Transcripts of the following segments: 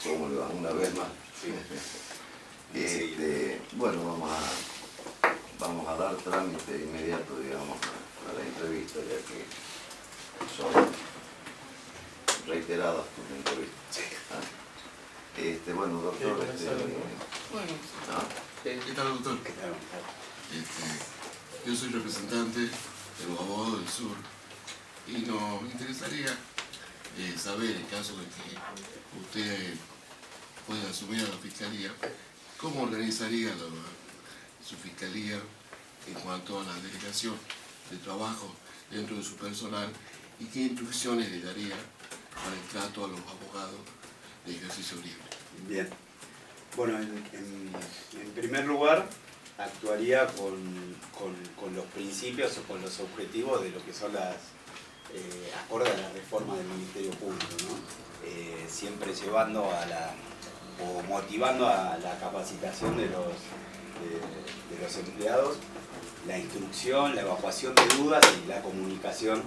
¿Cómo le va? Una vez más. Bueno, vamos a dar trámite inmediato, digamos, a la entrevista, ya que son reiteradas tus entrevistas. Bueno, doctor, ¿Qué tal, doctor? ¿Qué tal? Yo soy representante de los abogados del sur y nos interesaría saber, en caso de que usted pueda asumir a la fiscalía, cómo organizaría su fiscalía en cuanto a la delegación de trabajo dentro de su personal y qué instrucciones le daría para el trato a los abogados de ejercicio libre. Bien. Bueno, en primer lugar, actuaría con los principios o con los objetivos de lo que son las acorde a la reforma del Ministerio Público, ¿no? Siempre llevando o motivando a la capacitación de los empleados, la instrucción, la evacuación de dudas y la comunicación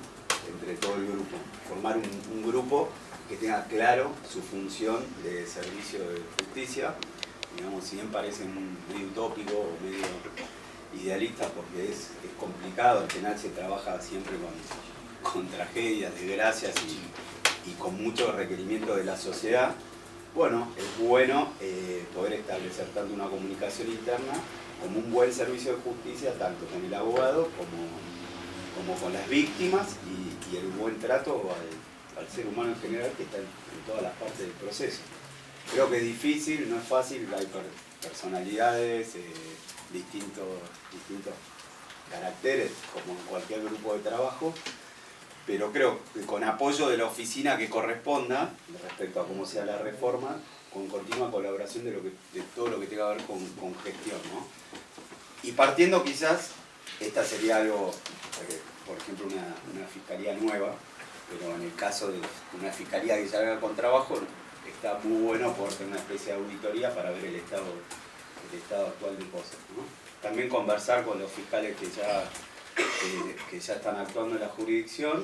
entre todo el grupo. Formar un grupo que tenga claro su función de servicio de justicia. Digamos, si bien parece medio utópico o medio idealista, porque es complicado, el penal se trabaja siempre con tragedias, desgracias y con mucho requerimiento de la sociedad. Bueno, es bueno poder establecer tanto una comunicación interna como un buen servicio de justicia, tanto con el abogado como con las víctimas y el buen trato al ser humano en general que está en todas las partes del proceso. Creo que es difícil, no es fácil, hay personalidades, distintos caracteres, como en cualquier grupo de trabajo, pero creo que con apoyo de la oficina que corresponda, respecto a cómo sea la reforma, con continua colaboración de todo lo que tenga que ver con gestión, ¿no? Y partiendo quizás, esta sería algo, por ejemplo, una fiscalía nueva, pero en el caso de una fiscalía que se haga con trabajo, está muy bueno poder tener una especie de auditoría para ver el estado actual de cosas, ¿no? También conversar con los fiscales que ya están actuando en la jurisdicción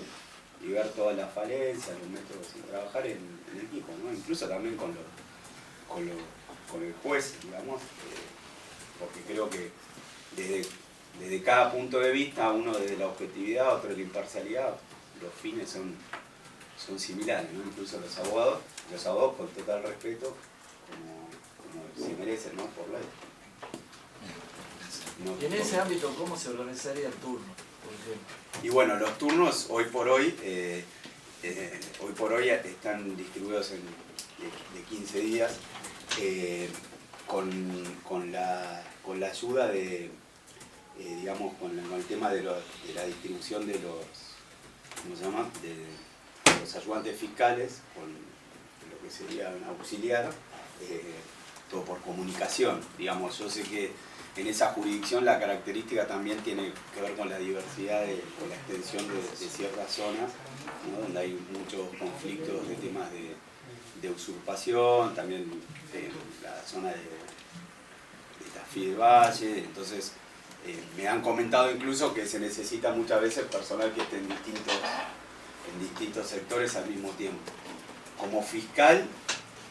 y ver todas las falencias, los métodos y trabajar en equipo, ¿no? Incluso también con el juez, digamos, porque creo que desde cada punto de vista, uno desde la objetividad, otro de la imparcialidad, los fines son similares, ¿no? Incluso los abogados con total respeto, como se merecen, ¿no? Por ley. Y en ese ámbito, ¿cómo se organizaría el turno, por ejemplo? Y bueno, los turnos hoy por hoy están distribuidos de 15 días con la ayuda de, digamos, con el tema de la distribución de los, ¿cómo se llama?, de los ayudantes fiscales, con lo que sería un auxiliar, todo por comunicación. Digamos, yo sé que en esa jurisdicción la característica también tiene que ver con la diversidad o la extensión de ciertas zonas, ¿no? Donde hay muchos conflictos de temas de usurpación, también la zona de Tafí del Valle. Entonces me han comentado incluso que se necesita muchas veces personal que esté en distintos sectores al mismo tiempo. Como fiscal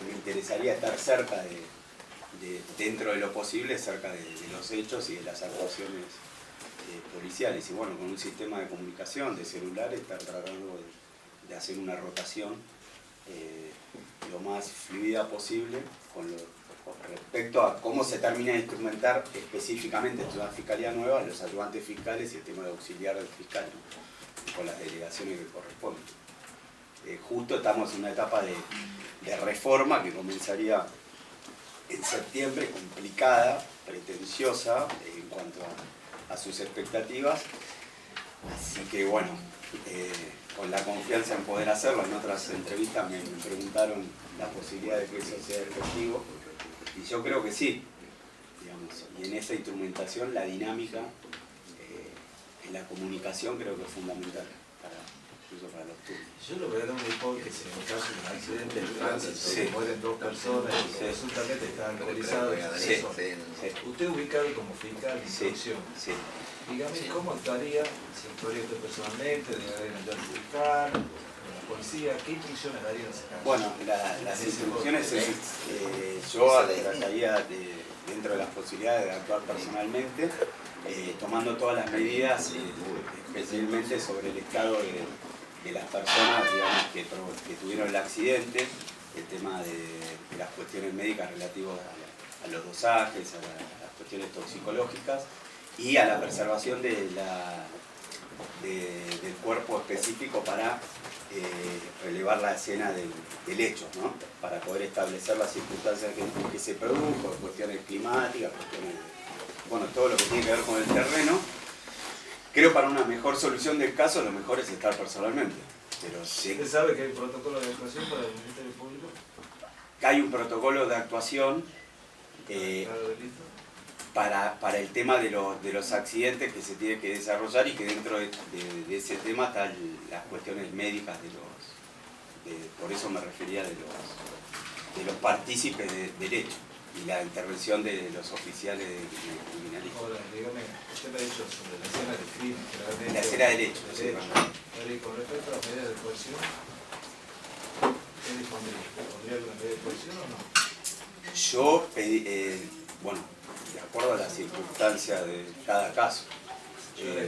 me interesaría estar cerca dentro de lo posible, cerca de los hechos y de las actuaciones policiales. Y bueno, con un sistema de comunicación, de celulares, estar tratando de hacer una rotación lo más fluida posible con respecto a cómo se termina de instrumentar específicamente en una fiscalía nueva los ayudantes fiscales y el tema de auxiliar del fiscal, ¿no? Con las delegaciones que corresponden. Justo estamos en una etapa de reforma que comenzaría en septiembre, complicada, pretenciosa en cuanto a sus expectativas, así que bueno, con la confianza en poder hacerlo. En otras entrevistas me preguntaron la posibilidad de que eso sea efectivo y yo creo que sí, digamos, y en esa instrumentación la dinámica en la comunicación creo que es fundamental incluso para los turnos. Yo lo veo en una hipótesis, en el caso de un accidente de tránsito, Sí. mueren dos personas y Sí. resultamente están alcoholizados. Sí. Usted ubicado como fiscal de instrucción. Sí. Dígame, ¿cómo actuaría? ¿Si actuaría usted personalmente? ¿Debe haber un fiscal? policía? ¿Qué instrucciones darían en ese caso? Bueno, las instrucciones yo trataría dentro de las posibilidades de actuar personalmente, tomando todas las medidas, especialmente sobre el estado de las personas, digamos, que tuvieron el accidente, el tema de las cuestiones médicas relativas a los dosajes, a las cuestiones toxicológicas y a la preservación del cuerpo específico para relevar la escena del hecho, ¿no? Para poder establecer las circunstancias que se produjo, cuestiones climáticas, cuestiones, bueno, todo lo que tiene que ver con el terreno. Creo para una mejor solución del caso lo mejor es estar personalmente. Pero sí, ¿Usted sabe que hay un protocolo de actuación para el Ministerio Público? hay un protocolo de actuación Claro, delito. para el tema de los accidentes que se tiene que desarrollar y que dentro de ese tema están las cuestiones médicas por eso me refería de los partícipes del hecho y la intervención de los oficiales de criminalística. Ahora, dígame, usted me ha dicho sobre la escena del crimen, que realmente... La escena del hecho, sí, Y con respecto a las medidas de coerción, ¿qué dispondría? ¿Pondría alguna medida de coerción o no? Yo pedí, bueno, de acuerdo a las circunstancias de cada caso. Yo un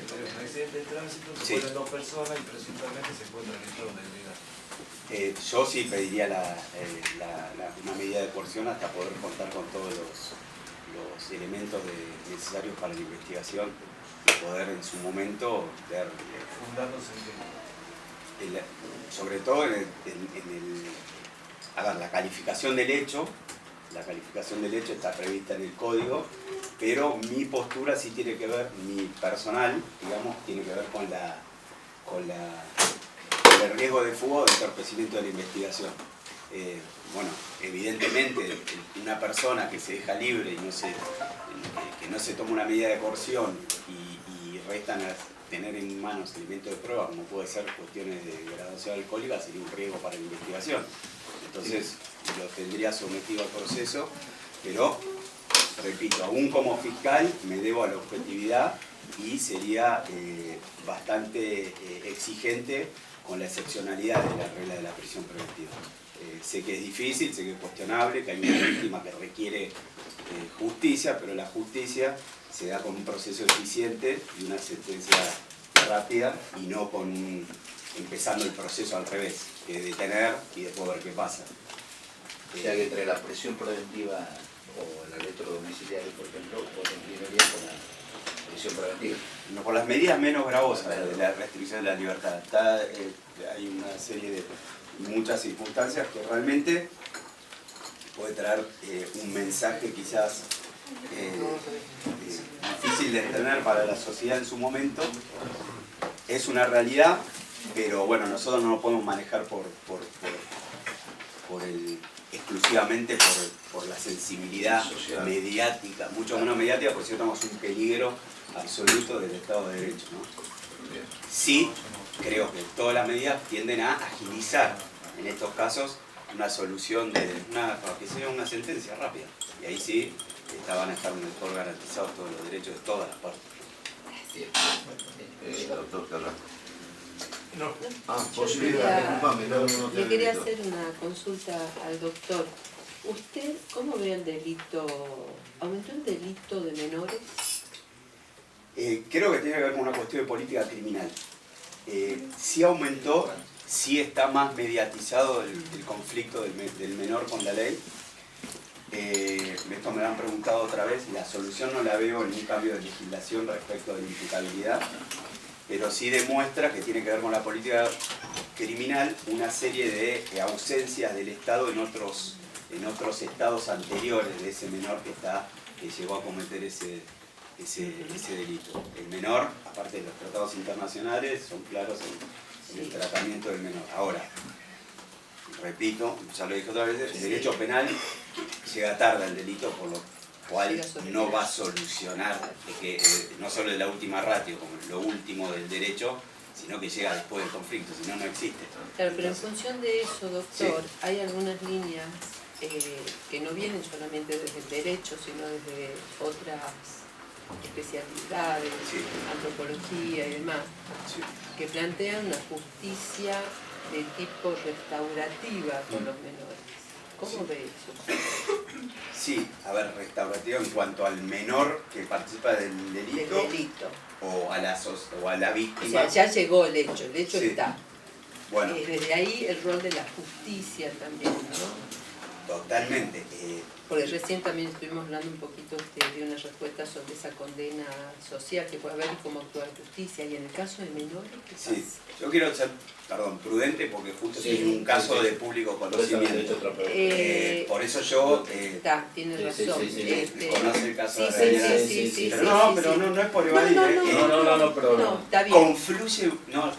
accidente de tránsito, se Sí. ponen dos personas y presuntamente se encuentran en estado de ebriedad. Yo sí pediría una medida de coerción hasta poder contar con todos los elementos necesarios para la investigación y poder en su momento ver, Fundándose en qué. sobre todo la calificación del hecho. La calificación del hecho está prevista en el código, pero mi postura sí tiene que ver, mi personal, digamos, tiene que ver con el riesgo de fuga o de entorpecimiento de la investigación. Bueno, evidentemente, una persona que se deja libre y que no se toma una medida de coerción y restan a tener en manos elementos de prueba, como puede ser cuestiones de graduación alcohólica, sería un riesgo para la investigación. Entonces, lo tendría sometido al proceso, pero, repito, aún como fiscal me debo a la objetividad y sería bastante exigente con la excepcionalidad de la regla de la prisión preventiva. Sé que es difícil, sé que es cuestionable, que hay una víctima que requiere justicia, pero la justicia se da con un proceso eficiente y una sentencia rápida y no empezando el proceso al revés, que es detener y después ver qué pasa. O sea que entre la prisión preventiva o el arresto domiciliario, por ejemplo, vos te inclinarías con la prisión preventiva. No, por las medidas menos gravosas de la restricción de la libertad. Hay una serie de muchas circunstancias que realmente puede traer un mensaje quizás difícil de entender para la sociedad en su momento. Es una realidad, pero bueno, nosotros no lo podemos manejar exclusivamente por la sensibilidad social, mediática, mucho menos mediática, porque si no estamos un peligro absoluto del Estado de Derecho, ¿no? Sí, creo que todas las medidas tienden a agilizar, en estos casos, una solución para que sea una sentencia rápida. Y ahí sí van a estar mejor garantizados todos los derechos de todas las partes. Doctor Carrasco. No. Posibilidad, disculpame, Le quería hacer una consulta al doctor. ¿Usted cómo ve el delito? ¿Aumentó el delito de menores? Creo que tiene que ver con una cuestión de política criminal. Sí aumentó, sí está más mediatizado el conflicto del menor con la ley. Esto me lo han preguntado otra vez, la solución no la veo en un cambio de legislación respecto de la imputabilidad, pero sí demuestra que tiene que ver con la política criminal una serie de ausencias del Estado en otros estados anteriores de ese menor que llegó a cometer ese delito. El menor, aparte de los tratados internacionales, son claros en el tratamiento del menor. Ahora, repito, ya lo dije otra vez, el derecho penal llega tarde al delito, por lo cual no va a solucionar no solo de la última ratio, como lo último del derecho, sino que llega después del conflicto, si no, no existe. Claro, pero en función de eso, doctor, Sí. hay algunas líneas que no vienen solamente desde el derecho, sino desde otras especialidades, Sí. antropología y demás, Sí. que plantean una justicia de tipo restaurativa con los menores. ¿Cómo ve eso? Sí, a ver, restaurativa en cuanto al menor que participa del delito, El delito. o a la O víctima. sea, ya llegó el hecho Sí. está. Bueno, Desde ahí el rol de la justicia también, ¿no? totalmente. Porque recién también estuvimos hablando un poquito de una respuesta sobre esa condena social que puede haber y cómo actúa la justicia. Y en el caso de menores, ¿qué pasa? Sí, yo quiero ser, prudente porque justo Sí, tiene un caso sí. de público Por eso había hecho conocimiento. otra pregunta. Por eso yo Tiene Sí, razón. sí, sí, conoce el caso Sí, de sí, Daniela. sí, sí, Pero sí, no, sí, pero sí. no es por evadir. pero No, está bien. Confluye, no,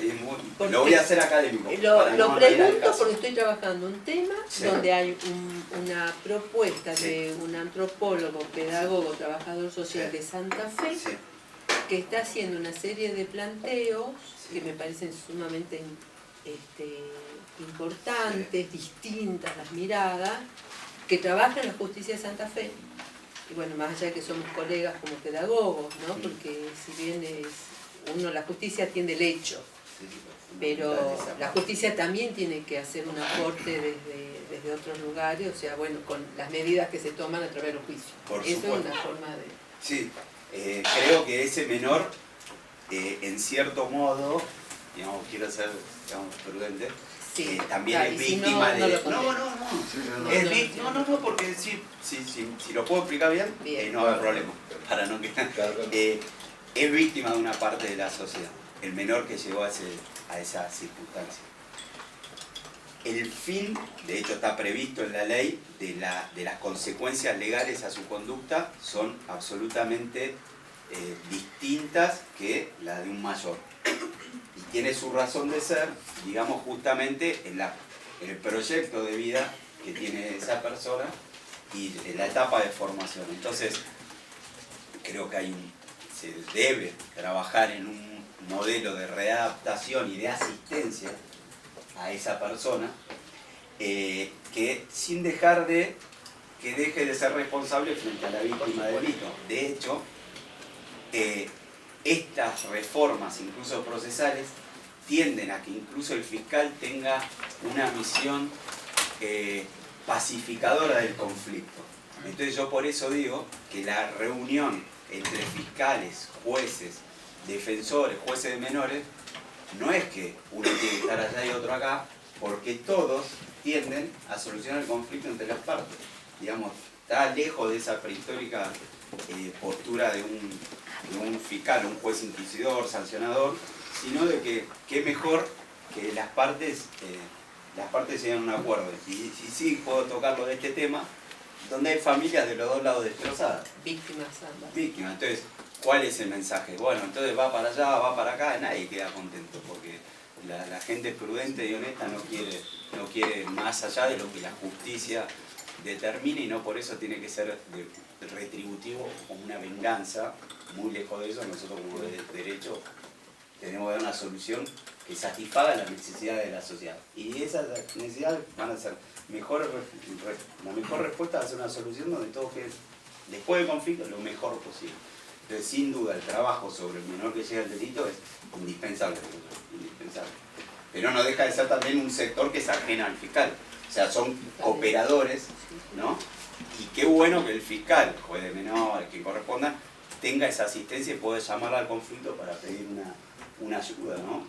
Porque lo voy a hacer académico. Lo para no ir al pregunto caso. porque estoy trabajando un tema Sí. donde hay una propuesta Sí. de un antropólogo, pedagogo, trabajador social Sí. de Santa Fe Sí, que está haciendo una serie de planteos Sí. que me parecen sumamente importantes, distintas las miradas, que trabaja en la justicia de Santa Fe. Y bueno, más allá de que somos colegas como pedagogos, ¿no? Porque si bien la justicia atiende el hecho, sí, pero la justicia también tiene que hacer un aporte desde otros lugares, o sea, bueno, con las medidas que se toman a través de los juicios. Por Eso supuesto. es una forma de... Sí, creo que ese menor, en cierto modo, digamos, quiero ser prudente, Sí, también claro, es y si no, víctima no de... lo condeno. No. No, Es no, víctima, no, porque si lo puedo explicar bien, Bien. no hay problema, para no quedar. Claro. Es víctima de una parte de la sociedad, el menor que llegó a esa circunstancia. El fin, de hecho está previsto en la ley, de las consecuencias legales a su conducta son absolutamente distintas que la de un mayor. Y tiene su razón de ser, digamos, justamente en el proyecto de vida que tiene esa persona y en la etapa de formación. Entonces, creo que se debe trabajar en un modelo de readaptación y de asistencia a esa persona, que sin dejar que deje de ser responsable frente a la víctima del delito. De hecho, estas reformas, incluso procesales, tienden a que incluso el fiscal tenga una misión pacificadora del conflicto. Entonces yo por eso digo que la reunión entre fiscales, jueces, defensores, jueces de menores, no es que uno tiene que estar allá y otro acá, porque todos tienden a solucionar el conflicto entre las partes. Digamos, está lejos de esa prehistórica postura de un fiscal, un juez inquisidor, sancionador, sino de que qué mejor que las partes llegan a un acuerdo. Y sí puedo tocarlo de este tema, donde hay familias de los dos lados destrozadas. Víctimas ambas. Víctimas. Entonces, ¿cuál es el mensaje? Bueno, entonces va para allá, va para acá, nadie queda contento, porque la gente prudente y honesta no quiere más allá de lo que la justicia determine, y no por eso tiene que ser retributivo como una venganza. Muy lejos de eso, nosotros como derecho tenemos que dar una solución que satisfaga las necesidades de la sociedad. Y esas necesidades van a ser la mejor respuesta va a ser una solución donde todo quede, después del conflicto, lo mejor posible. Entonces, sin duda, el trabajo sobre el menor que llega al delito es indispensable. Pero no deja de ser también un sector que se ajena al fiscal. O sea, son operadores, ¿no? Y qué bueno que el fiscal, juez de menores, quien corresponda, tenga esa asistencia y pueda llamar al conflicto para pedir una ayuda, ¿no?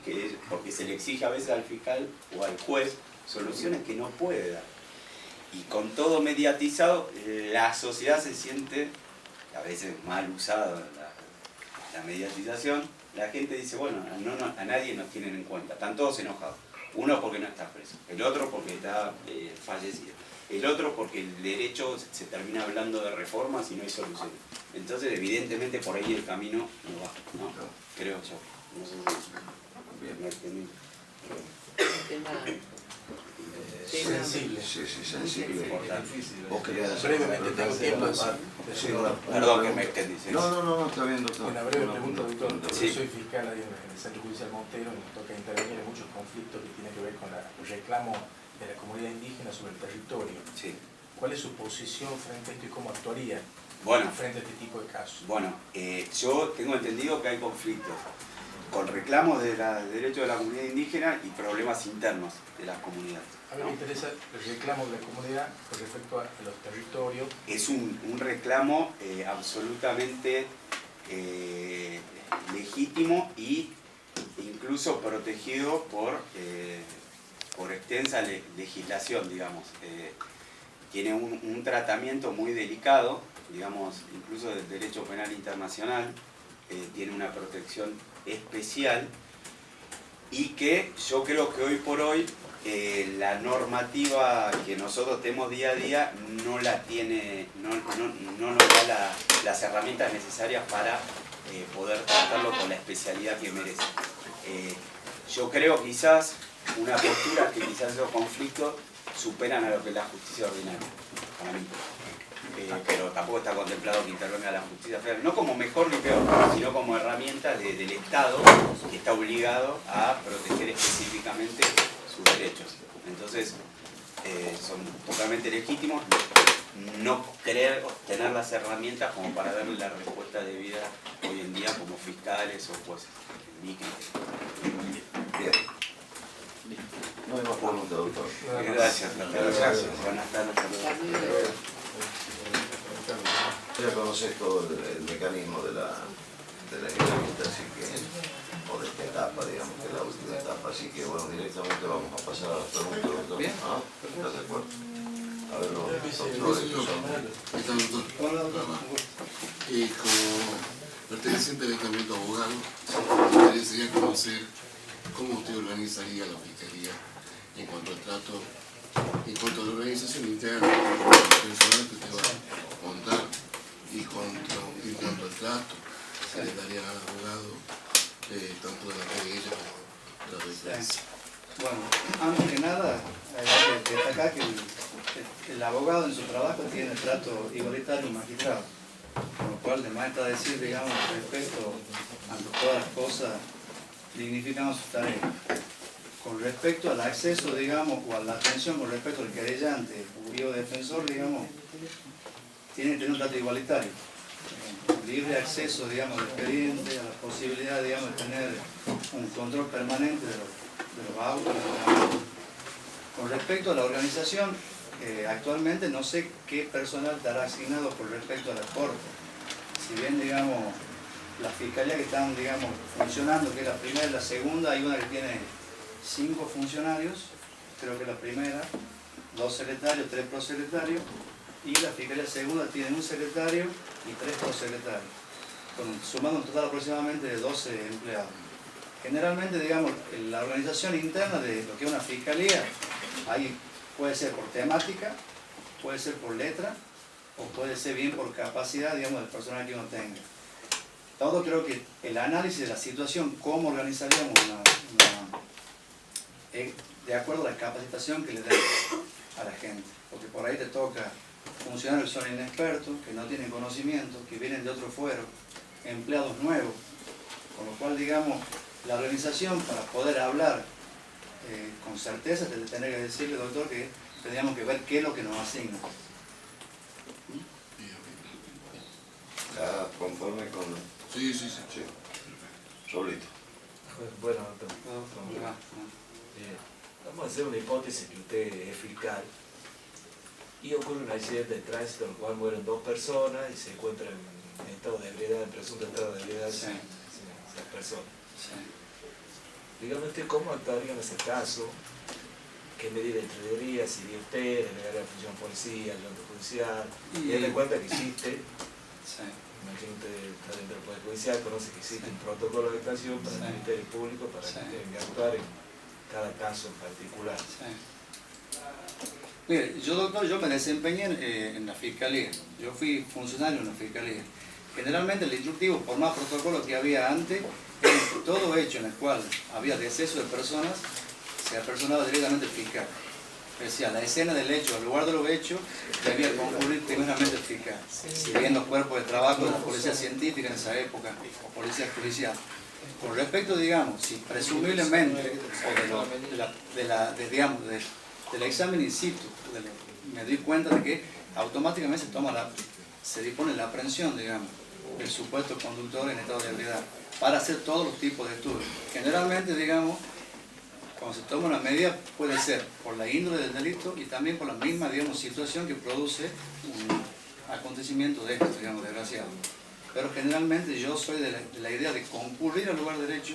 Porque se le exige a veces al fiscal o al juez soluciones que no puede dar. Y con todo mediatizado, la sociedad se siente, a veces mal usada la mediatización, la gente dice, bueno, a nadie nos tienen en cuenta, están todos enojados. Uno porque no está preso, el otro porque está fallecido, el otro porque el derecho se termina hablando de reformas y no hay soluciones. Entonces, evidentemente, por ahí el camino no va, ¿no? Creo yo. No sé si me entendí. Sensible. Sí, sensible. Difícil. Vos querías hacer Brevemente, tengo tiempo. Sí, una Perdón que pregunta. me extendí. Sí. No, está bien, doctor. Una breve pregunta, doctor. Sí. Yo soy fiscal ahí en el Centro Judicial Montero, nos toca intervenir en muchos conflictos que tienen que ver con el reclamo de la comunidad indígena sobre el territorio. Sí. ¿Cuál es su posición frente a esto y cómo actuaría Bueno, frente a este tipo de casos? yo tengo entendido que hay conflictos con reclamos de derechos de la comunidad indígena y problemas internos de las comunidades. A mí me interesa el reclamo de la comunidad con respecto a los territorios. Es un reclamo absolutamente legítimo e incluso protegido por extensa legislación, digamos. Tiene un tratamiento muy delicado, digamos, incluso del derecho penal internacional, tiene una protección especial y que yo creo que hoy por hoy la normativa que nosotros tenemos día a día no la tiene, no nos da las herramientas necesarias para poder tratarlo con la especialidad que merece. Yo creo quizás una postura que quizás esos conflictos superan a lo que es la justicia ordinaria, para mí. Pero tampoco está contemplado que intervenga la justicia federal, no como mejor ni peor, sino como herramienta del Estado que está obligado a proteger específicamente sus derechos. Entonces, son totalmente legítimos no querer tener las herramientas como para darle la respuesta debida hoy en día como fiscales o jueces. Mi criterio. Bien. No hay más preguntas, doctor. Gracias. Gracias. Buenas tardes. Saludos. Ya conoces todo el mecanismo de la entrevista, así que, o de esta etapa, digamos, que es la última etapa, así que bueno, directamente vamos a pasar a las preguntas, doctor. Bien. ¿Ah? ¿Estás de acuerdo? A ver, los Sí, doctores. señor. ¿Qué tal, doctor? Hola, doctor. Como perteneciente al estamento abogado, me interesaría conocer cómo usted organizaría la fiscalía en cuanto al trato, en cuanto a la organización interna, personal que usted va a montar y en cuanto al trato que le daría al abogado, tanto de la querella como de la defensa. Bueno, antes que nada, hay que destacar que el abogado en su trabajo tiene el trato igualitario magistrado, con lo cual de más está decir, digamos, respeto ante todas las cosas, dignificamos su tarea. Con respecto al acceso, digamos, o a la atención con respecto al querellante o defensor, digamos, tiene que tener un trato igualitario. Libre acceso, digamos, al expediente, a la posibilidad, digamos, de tener un control permanente de los autos. Con respecto a la organización, actualmente no sé qué personal estará asignado con respecto a la corte. Si bien, digamos, las fiscalías que están, digamos, funcionando, que es la primera y la segunda, hay una que tiene 5 funcionarios, creo que la primera, 2 secretarios, 3 prosecretarios, y la fiscalía segunda tiene 1 secretario y 3 prosecretarios, sumando un total aproximadamente de 12 empleados. Generalmente, digamos, la organización interna de lo que es una fiscalía, ahí puede ser por temática, puede ser por letra, o puede ser bien por capacidad, digamos, del personal que uno tenga. Todo creo que el análisis de la situación, cómo organizaríamos de acuerdo a la capacitación que le den a la gente, porque por ahí te toca funcionarios que son inexpertos, que no tienen conocimiento, que vienen de otro fuero, empleados nuevos, con lo cual, digamos, la organización para poder hablar con certeza, tendría que decirle, doctor, que tendríamos que ver qué es lo que nos asigna. ¿Está conforme con...? Sí, sí, sí. Sí. Solito. Bueno, doctor, vamos a hacer una hipótesis que usted es fiscal y ocurre un accidente de tránsito en el cual mueren 2 personas y se encuentran en estado de ebriedad, en presunto estado de ebriedad esas personas. Sí. Dígame usted cómo actuaría en ese caso, qué medida introduciría, si dio usted, delegaría la función policial, el orden judicial, y den cuenta que existe. Sí. Imagino usted está dentro del Poder Judicial, conoce que existe un protocolo de actuación para el Ministerio Público para que tengan que actuar en cada caso en particular. Sí. Mire, yo, doctor, yo me desempeñé en la fiscalía. Yo fui funcionario en la fiscalía. Generalmente el instructivo, por más protocolo que había antes, era todo hecho en el cual había deceso de personas, se apersonaba directamente el fiscal. Decía, la escena del hecho, al lugar de los hechos, debía concurrir primeramente el fiscal. Si bien los cuerpos de trabajo de la policía científica en esa época, o policía judicial. Con respecto, digamos, si presumiblemente, o del examen in situ, me doy cuenta de que automáticamente se dispone la aprehensión, digamos, del supuesto conductor en estado de ebriedad, para hacer todos los tipos de estudios. Generalmente, digamos, cuando se toma una medida puede ser por la índole del delito y también por la misma, digamos, situación que produce un acontecimiento de esto, digamos, desgraciado. Pero generalmente yo soy de la idea de concurrir al lugar del hecho,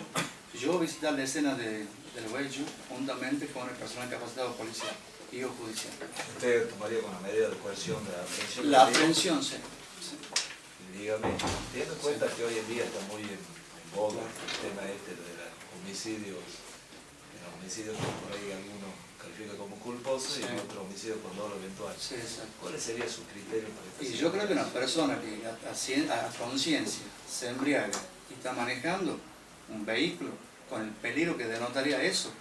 yo visitar la escena del hecho juntamente con el personal capacitado policial y o judicial. ¿Usted tomaría con la medida de coerción de la aprehensión? La aprehensión, sí. Y dígame, teniendo en cuenta que hoy en día está muy en boga el tema este de los homicidios que por ahí algunos califican como culposos y otros homicidios con dolo eventual. Sí, exacto. ¿Cuál sería su criterio para esta Y situación? yo creo que una persona que a conciencia se embriaga y está manejando un vehículo con el peligro que denotaría eso,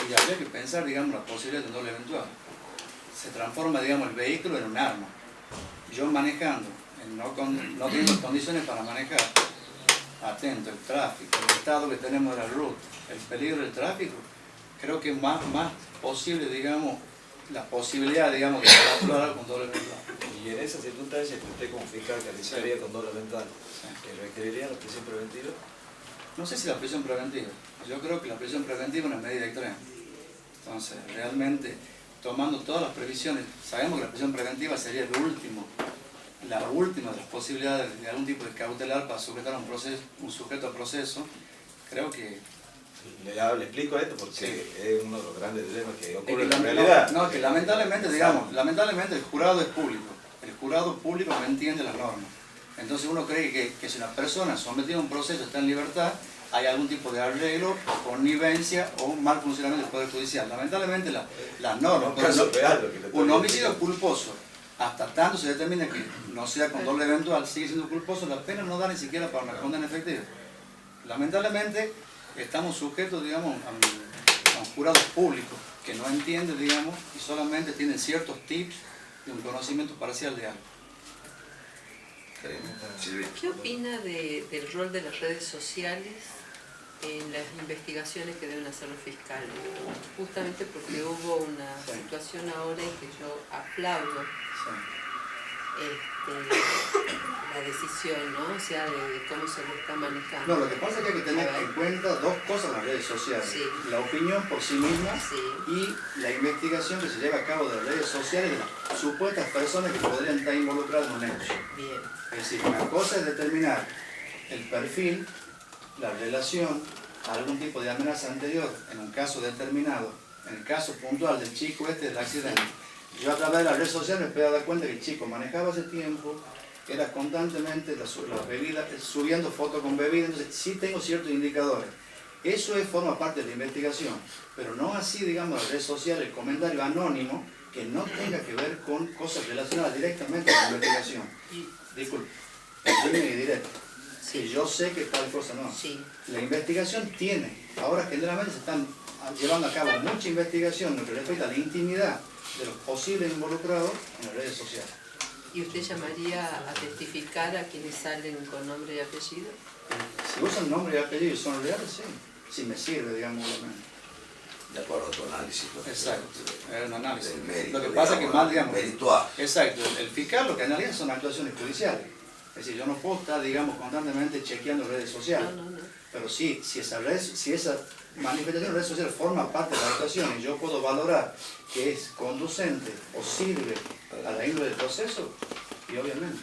y habría que pensar, digamos, la posibilidad de un doble eventual. Se transforma, digamos, el vehículo en un arma. Yo manejando, no teniendo condiciones para manejar, atento, el tráfico, el estado que tenemos de la ruta, el peligro del tráfico, creo que es más posible, digamos, la posibilidad, digamos, de actuar con doble eventual. Y en esa circunstancia que usted como fiscal calificaría con dolo eventual, ¿requeriría la prisión preventiva? No sé si la prisión preventiva. Yo creo que la prisión preventiva es una medida extrema. Entonces, realmente, tomando todas las previsiones, sabemos que la prisión preventiva sería la última de las posibilidades de algún tipo de cautelar para sujetar a un sujeto a proceso. Creo que... Le explico esto porque es uno de los grandes dilemas que ocurre en la realidad. realidad. No, que lamentablemente, digamos, lamentablemente el jurado es público. El jurado público no entiende las normas. Entonces uno cree que si una persona sometida a un proceso está en libertad, hay algún tipo de arreglo, connivencia o un mal funcionamiento del Poder Judicial. Lamentablemente las normas, un homicidio culposo, hasta tanto se determina que no sea con doble eventual, sigue siendo culposo, la pena no da ni siquiera para una condena efectiva. Lamentablemente estamos sujetos, digamos, a un jurado público que no entiende, digamos, y solamente tienen ciertos tips de un conocimiento parcial de algo. ¿Qué opina del rol de las redes sociales en las investigaciones que deben hacer los fiscales? Justamente porque hubo una situación ahora en que yo aplaudo la decisión, ¿no? O sea, de cómo se lo está manejando. No, lo que pasa es que hay que tener en cuenta dos cosas en las redes sociales. Sí. La opinión por sí misma Sí. y la investigación que se lleva a cabo de las redes sociales de las supuestas personas que podrían estar involucradas en un hecho. Bien. Es decir, una cosa es determinar el perfil, la relación, algún tipo de amenaza anterior en un caso determinado. En el caso puntual del chico del accidente, yo a través de las redes sociales me puedo dar cuenta que el chico manejaba hace tiempo, era constantemente la bebida, subiendo fotos con bebida, entonces sí tengo ciertos indicadores. Eso forma parte de la investigación, pero no así, digamos, las redes sociales, el comentario anónimo que no tenga que ver con cosas relacionadas directamente con la investigación. Disculpe, el límite directo. Que yo sé que tal cosa no. Sí. La investigación tiene, ahora generalmente se están llevando a cabo mucha investigación en lo que respecta a la intimidad de los posibles involucrados en las redes sociales. ¿Y usted llamaría a testificar a quienes salen con nombre y apellido? Si usan nombre y apellido y son reales, sí. Sí me sirve, digamos, obviamente. De acuerdo a tu análisis. Exacto, es un análisis. Del mérito, Lo que pasa es que más, digamos, meritual. exacto, el fiscal lo que analiza son actuaciones judiciales. Es decir, yo no puedo estar, digamos, constantemente chequeando redes sociales. No. Pero sí, si esa manifestación en redes sociales forma parte de la actuación y yo puedo valorar que es conducente o sirve a la índole del proceso, y obviamente.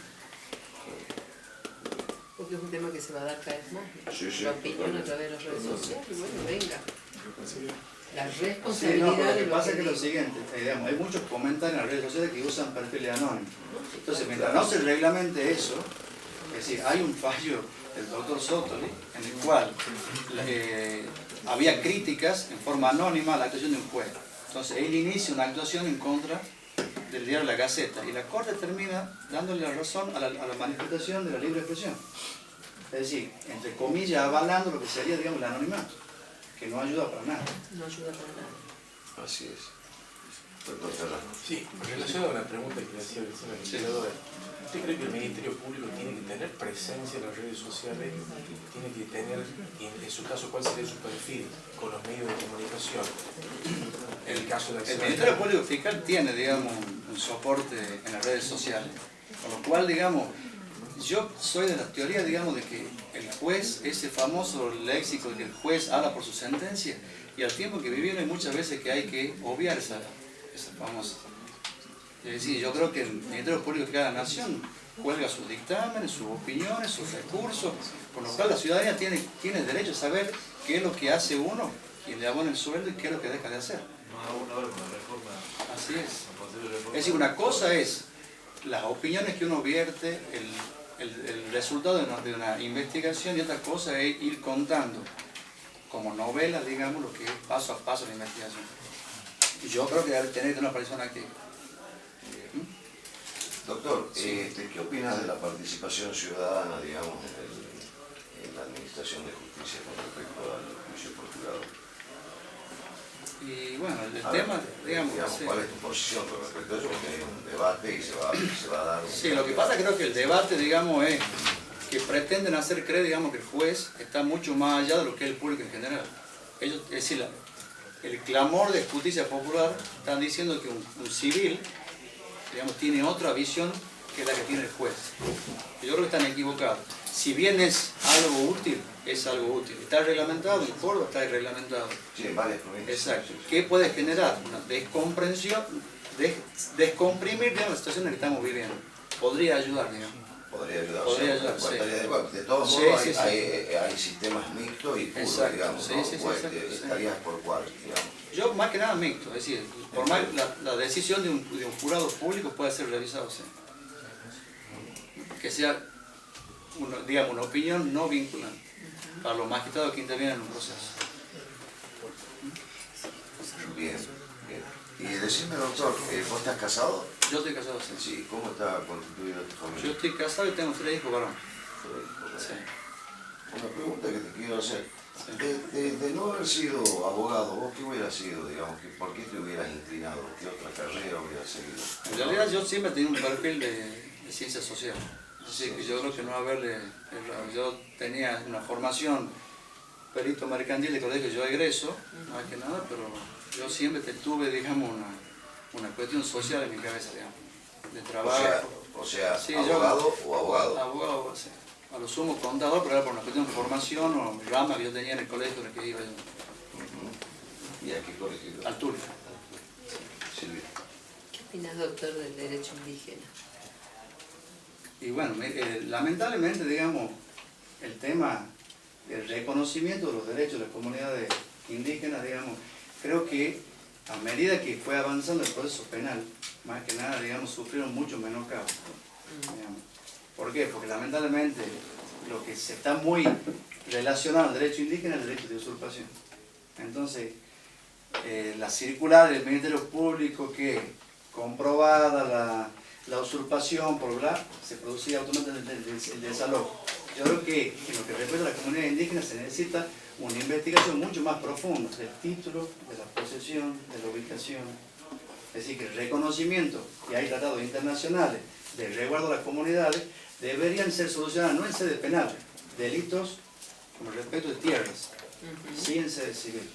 Porque es un tema que se va a dar cada vez más. Sí, sí, La opinión a través de las redes sociales, bueno, venga. La Sí, responsabilidad no, pero lo de que pasa es que es lo digo. siguiente, digamos, hay muchos comentarios en las redes sociales que usan perfiles anónimos. Entonces, mientras no se reglamente eso, es decir, hay un fallo del doctor Sotoli en el cual había críticas en forma anónima a la actuación de un juez. Entonces, él inicia una actuación en contra del diario La Gaceta y la Corte termina dándole la razón a la manifestación de la libre expresión. Es decir, entre comillas, avalando lo que sería, digamos, el anonimato, que no ayuda para nada. No ayuda para nada. Así es. Perdón, Fernando. Sí, relacionado a una pregunta que le hacía recién al legislador, ¿usted cree que el Ministerio Público tiene que tener presencia en las redes sociales? ¿Tiene que tener, en su caso, cuál sería su perfil con los medios de comunicación? En el caso de El Ministerio Público Fiscal tiene, digamos, un soporte en las redes sociales, con lo cual, digamos, Yo soy de la teoría, digamos, de que el juez, ese famoso léxico de que el juez habla por su sentencia, y al tiempo que vivieron hay muchas veces que hay que obviar esa famosa. Es decir, yo creo que el Ministerio Público de cada nación cuelga sus dictámenes, sus opiniones, sus recursos, con lo cual la ciudadanía tiene derecho a saber qué es lo que hace uno, quien le abona el sueldo y qué es lo que deja de hacer. No hago una hora con la reforma. Así es. la posible reforma. Es decir, una cosa es las opiniones que uno vierte, el resultado de una investigación, y otra cosa es ir contando como novela, digamos, lo que es paso a paso la investigación. Y yo creo que debe tener una persona que... Doctor, ¿qué opinas de la participación ciudadana, digamos, en la administración de justicia con respecto al juicio por jurado? Y bueno, el A tema, ver, digamos... sí. ¿cuál es tu posición con respecto a eso? Porque hay un debate y se va a dar un... Sí, lo que pasa creo que el debate, digamos, es que pretenden hacer creer, digamos, que el juez está mucho más allá de lo que es el público en general. Ellos, es decir, el clamor de justicia popular están diciendo que un civil, digamos, tiene otra visión que la que tiene el juez. Yo creo que están equivocados. Si bien es algo útil, es algo útil. Está reglamentado, en Córdoba está reglamentado. Sí, en varias provincias. Exacto. ¿Qué puede generar? Una descomprensión, descomprimir, digamos, la situación en la que estamos viviendo. Podría ayudar, digamos. Podría ayudar. Podría o sea, ayudar, sí. De todos Sí, modos, sí, sí. hay sistemas mixtos y puros, Exacto. digamos, Sí, ¿no? sí, sí, Pues, exacto, sí. estarías por cuál, digamos. Yo más que nada mixto, es decir, por más la decisión de un jurado público puede ser revisado, sí. Que sea, digamos, una opinión no vinculante para los magistrados que intervienen en un proceso. Bien, bien. Y decime, doctor, ¿vos estás casado? Yo estoy casado, sí. Sí, ¿cómo está constituida tu familia? Yo estoy casado y tengo 3 hijos varones. Sí. Una pregunta que te quiero hacer. Sí. De no haber sido abogado, ¿vos qué hubieras sido, digamos? ¿Por qué te hubieras inclinado? ¿Qué otra carrera hubieras seguido? En realidad yo siempre he tenido un perfil de ciencia social. Así que yo creo que no haberle errado. Yo tenía una formación perito mercantil de colegio, yo egreso, más que nada, pero yo siempre tuve, digamos, una cuestión social en mi cabeza, digamos, de trabajo. O sea, Sí, abogado o abogado. Abogado, sí. A lo sumo contador, pero era por una cuestión de formación o rama que yo tenía en el colegio en el que iba yo. ¿Y a qué colegio? Al Turia. Silvia. ¿Qué opinas, doctor, del derecho indígena? Y bueno, lamentablemente, digamos, el tema del reconocimiento de los derechos de las comunidades indígenas, digamos, creo que a medida que fue avanzando el proceso penal, más que nada, digamos, sufrieron mucho menoscabo. Digamos. ¿Por qué? Porque lamentablemente lo que se está muy relacionado al derecho indígena es el derecho de usurpación. Entonces, la circular del Ministerio Público que comprobada la usurpación por bla, se producía automáticamente el desalojo. Yo creo que en lo que respecta a la comunidad indígena se necesita una investigación mucho más profunda del título, de la posesión, de la ubicación. Es decir, que el reconocimiento que hay tratados internacionales de resguardo de las comunidades deberían ser solucionados no en sede penal, delitos como respecto de tierras, sí en sede civil.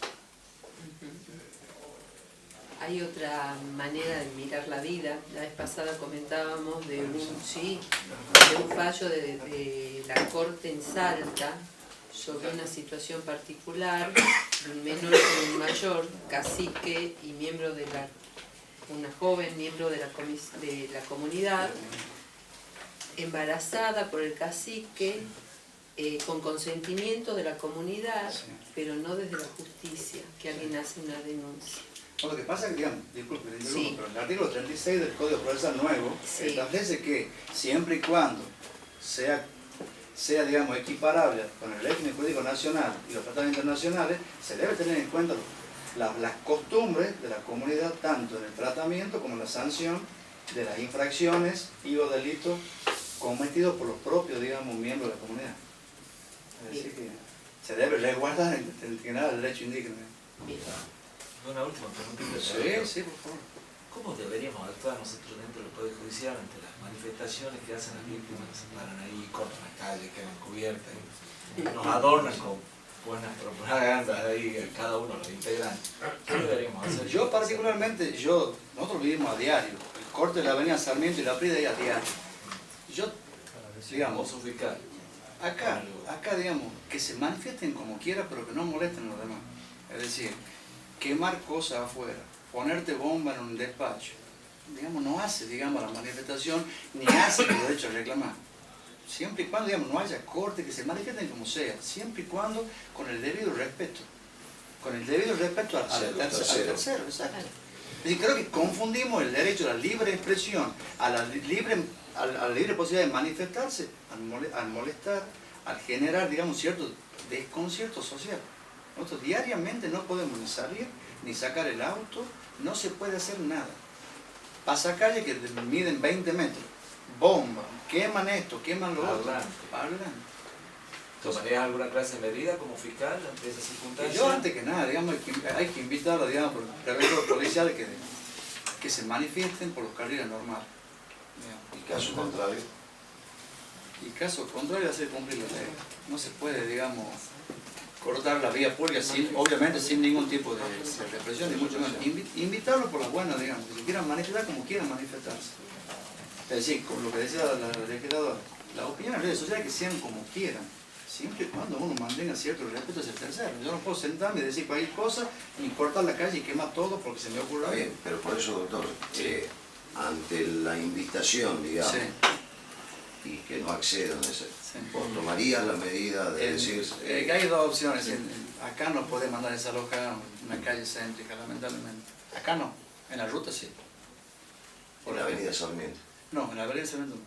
Hay otra manera de mirar la vida. La vez pasada comentábamos de un fallo de la Corte en Salta sobre una situación particular de un menor con un mayor, cacique y miembro de una joven miembro de la comunidad, embarazada por el cacique, con consentimiento de la comunidad, pero no desde la justicia, que alguien hace una denuncia. Lo que pasa es que, digamos, disculpe, Sí. pero el artículo 36 del Código Procesal Nuevo Sí. establece que siempre y cuando sea, digamos, equiparable con el régimen jurídico nacional y los tratados internacionales, se debe tener en cuenta las costumbres de la comunidad, tanto en el tratamiento como en la sanción de las infracciones y o delitos cometidos por los propios, digamos, miembros de la comunidad. Es decir, que se debe resguardar en general el derecho indígena. Bien. Una última preguntita. Sí, por favor. ¿Cómo deberíamos actuar nosotros dentro del Poder Judicial ante las manifestaciones que hacen las víctimas que se paran ahí, cortan la calle, quedan cubiertas, nos adornan con buenas propagandas ahí, cada uno los integrantes? ¿Qué deberíamos hacer? Yo particularmente, nosotros vivimos a diario. El corte de la avenida Sarmiento y la Prida es a diario. Yo digamos, Vos sos fiscal. acá, digamos, que se manifiesten como quiera, pero que no molesten a los demás. Es decir, quemar cosas afuera, ponerte bomba en un despacho, digamos, no hace, digamos, la manifestación, ni hace el derecho a reclamar. Siempre y cuando, digamos, no haya corte, que se manifiesten como sea, siempre y cuando con el debido respeto. Con el debido respeto al tercero, exacto. Es decir, creo que confundimos el derecho a la libre expresión, a la libre posibilidad de manifestarse, al molestar, al generar, digamos, cierto desconcierto social. Nosotros diariamente no podemos ni salir, ni sacar el auto, no se puede hacer nada. Pasacalle que miden 20 metros, bomba, queman esto, queman lo otro. Hablan. ¿Tomarías alguna clase de medida como fiscal ante esa circunstancia? Yo antes que nada, digamos, hay que invitarlos, digamos, por los policiales que se manifiesten por los carriles normales. Y caso contrario, Y caso contrario, hacer cumplir la ley. No se puede, digamos, cortar la vía pública, obviamente sin ningún tipo de represión, ni mucho menos. Invitarlos por las buenas, digamos, que se quieran manifestar como quieran manifestarse. Es decir, con lo que decía la legisladora, las opiniones en redes sociales que sean como quieran, siempre y cuando uno mantenga cierto respeto hacia el tercero. Yo no puedo sentarme y decir cualquier cosa, ni cortar la calle y quemar todo porque se me ocurra está bien, pero por eso, doctor, ante la invitación, digamos, Sí. y que no accedan, Sí. ¿vos tomarías la medida de decir... Hay dos opciones. Acá no puede mandar desalojar una calle céntrica, lamentablemente. Acá no, en la ruta sí. Por la avenida Sarmiento, No, en la avenida Sarmiento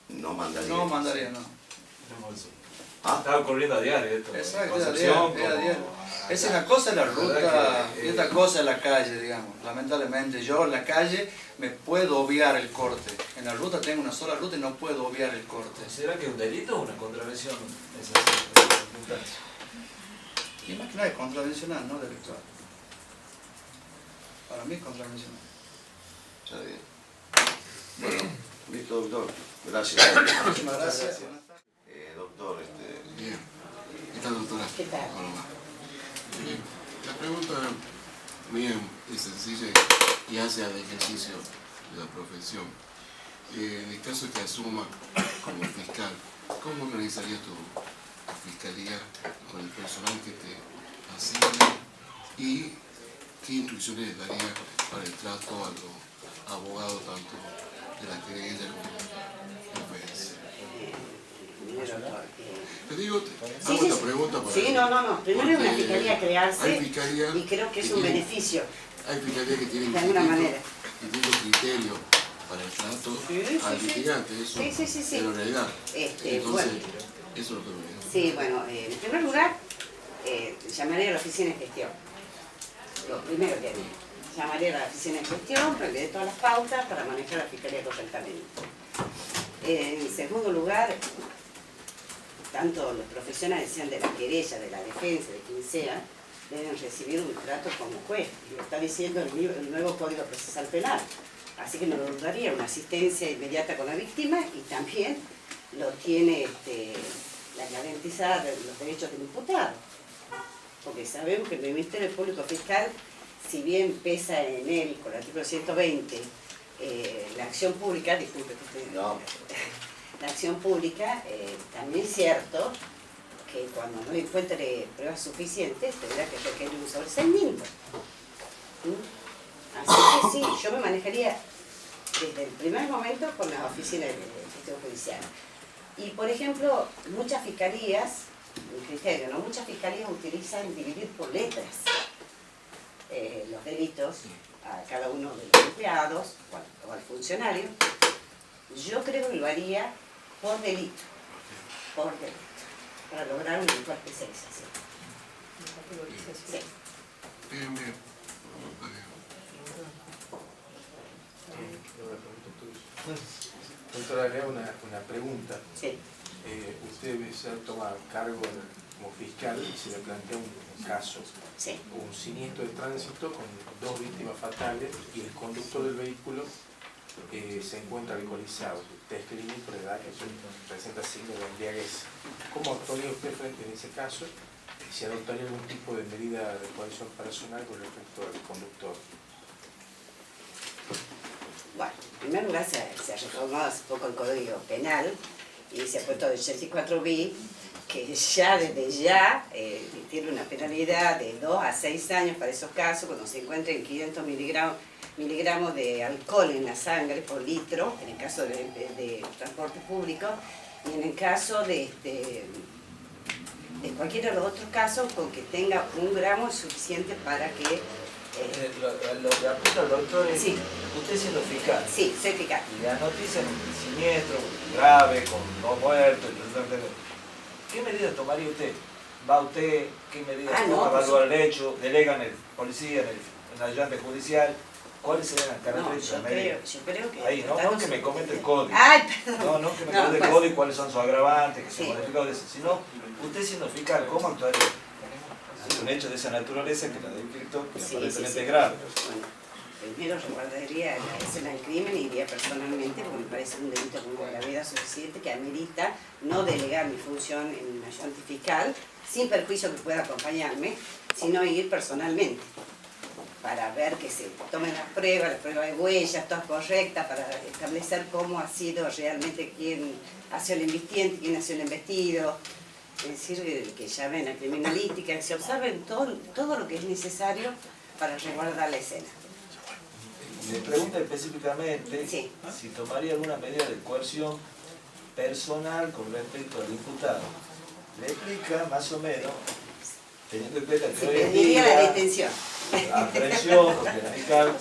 no. no mandaría... No mandaría, no. ¿Ah? Está ocurriendo a diario esto. Exacto, Concepción, es a como- diario. Es una cosa la ruta verdad que, y otra cosa la calle, digamos. Lamentablemente yo en la calle me puedo obviar el corte. En la ruta tengo una sola ruta y no puedo obviar el corte. ¿Considera que es un delito o una contravención esa circunstancia? Y más que nada es contravencional, no delictual. Para mí es contravencional. Está bien. Bueno, listo, doctor. Gracias. Muchísimas gracias. Doctor, Bien. ¿Qué tal, doctora? ¿Qué tal? Hola. La pregunta mía es sencilla y hace al ejercicio de la profesión. En el caso de que asuma como fiscal, ¿cómo organizaría tu fiscalía con el personal que te asigna y qué instrucciones le daría para el trato a los abogados tanto de la querella como de la defensa? Te digo, hago esta pregunta para... Sí, no. Primero es una porque fiscalía hay crearse fiscalía y creo que es un tienen- beneficio. Hay fiscalías que tienen De alguna manera. distintos criterios para el trato al litigante, eso Sí. es la realidad. Entonces, Bueno. eso es lo que me digo. Sí, bueno, en primer lugar, llamaría a la oficina de gestión. Lo primero que haría. Llamaría a la oficina de gestión, prenderé todas las pautas para manejar la fiscalía correctamente. En segundo lugar, tanto los profesionales, sean de la querella, de la defensa, de quien sea, deben recibir un trato como juez. Y lo está diciendo el nuevo Código Procesal Penal. Así que no dudaría una asistencia inmediata con la víctima y también lo tiene la garantizada de los derechos del imputado. Porque sabemos que el Ministerio Público Fiscal, si bien pesa en él, con el artículo 120, la acción pública, disculpe que usted... No. La acción pública, también es cierto que cuando no encuentre pruebas suficientes tendrá que requerir un sobreseimiento. Así que sí, yo me manejaría desde el primer momento con las oficinas de gestión judicial. Y por ejemplo, muchas fiscalías, mi criterio, ¿no? Muchas fiscalías utilizan dividir por letras los delitos a cada uno de los empleados o al funcionario. Yo creo que lo haría por delito, para lograr una mejor especialización. Sí. Bien. Doctora, le hago una pregunta. Sí. Usted se toma cargo como fiscal y se le plantea un caso, Sí. un siniestro de tránsito con 2 víctimas fatales y el conductor del vehículo se encuentra alcoholizado. Test clínico por edad que presenta signos de embriaguez. ¿Cómo actuaría usted frente a ese caso? ¿Si adoptaría algún tipo de medida de coerción personal con respecto al conductor? Bueno, en primer lugar se ha reformado hace poco el Código Penal y se ha puesto de 84 bis, que ya desde ya tiene una penalidad de 2 a 6 años para esos casos, cuando se encuentren 500 miligramos de alcohol en la sangre por litro, en el caso de transporte público, y en el caso de cualquiera de los otros casos, con que tenga 1 gramo es suficiente para que... Lo que apunta el doctor es, Sí. usted siendo fiscal, Sí, soy fiscal. y la noticia es un siniestro grave, con 2 muertos, ¿qué medidas tomaría usted? ¿Va usted? ¿Qué medidas toma? ¿Evalúa el hecho? ¿Delega en el policía, en el ayudante judicial? ¿Cuáles serían las características? Yo creo que... Ahí, no que me comente el código. Ay, perdón. No que me comente el código y cuáles son sus agravantes, que se Sí. modificaron de eso, sino usted siendo fiscal, ¿cómo actuaría? Ante un hecho de esa naturaleza que la delito que aparentemente es grave. Bueno, primero resguardaría la escena del crimen y iría personalmente, porque me parece un delito con una gravedad suficiente que amerita no delegar mi función en un ayudante fiscal, sin perjuicio que pueda acompañarme, sino ir personalmente, para ver que se tomen las pruebas de huellas, todas correctas, para establecer cómo ha sido realmente quién ha sido el investiente, quién ha sido el investido. Es decir, que llamen a criminalística, que se observen todo lo que es necesario para resguardar la escena. Le pregunta específicamente Sí. si tomaría alguna medida de coerción personal con respecto al imputado. Le explica más o menos, teniendo en cuenta que Se hoy en pediría la día detención. la aprehensión, porque el fiscal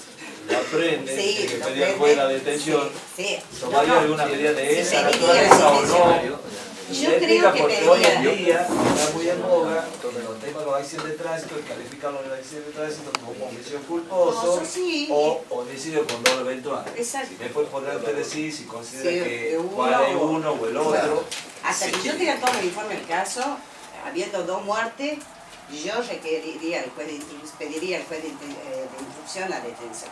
lo aprende, Sí, tiene que lo pedir al aprende. juez la detención. Sí. ¿Tomaría No, alguna medida de sí, esa pediría la naturaleza o detención. no? Yo Le explica creo que porque hoy en pediría. día está muy en boga donde los temas de los accidentes de tránsito, el calificarlo de accidente de tránsito como homicidio culposo Sí. o homicidio con doble eventual. Exacto. Si después podrá usted decir si considera Sí, que de uno cuál es o- uno o el otro. Hasta que yo tenga todo el informe del caso, habiendo 2 muertes, yo requeriría al juez pediría al juez de instrucción la detención.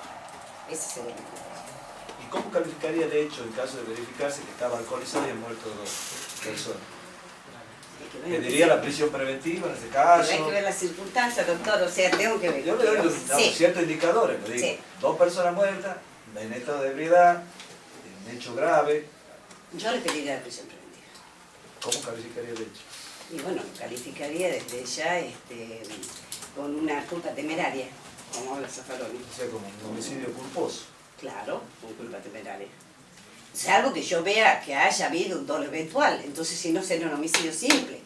Ese sería mi propuesta. ¿Y cómo calificaría el hecho en caso de verificarse que estaba alcoholizado y han muerto 2 personas? ¿Pediría la prisión preventiva en este caso? Hay que ver las circunstancias, doctor, o sea, tengo que ver. Yo le doy Sí. ciertos indicadores, le digo. Sí. 2 personas muertas, en estado de ebriedad, en hecho grave. Yo le pediría la prisión preventiva. ¿Cómo calificaría el hecho? Y bueno, lo calificaría desde ya con una culpa temeraria, como habla Zaffaroni. O sea, como un homicidio culposo. Claro, con culpa temeraria. Salvo que yo vea que haya habido un dolo eventual, entonces si no sería un homicidio simple.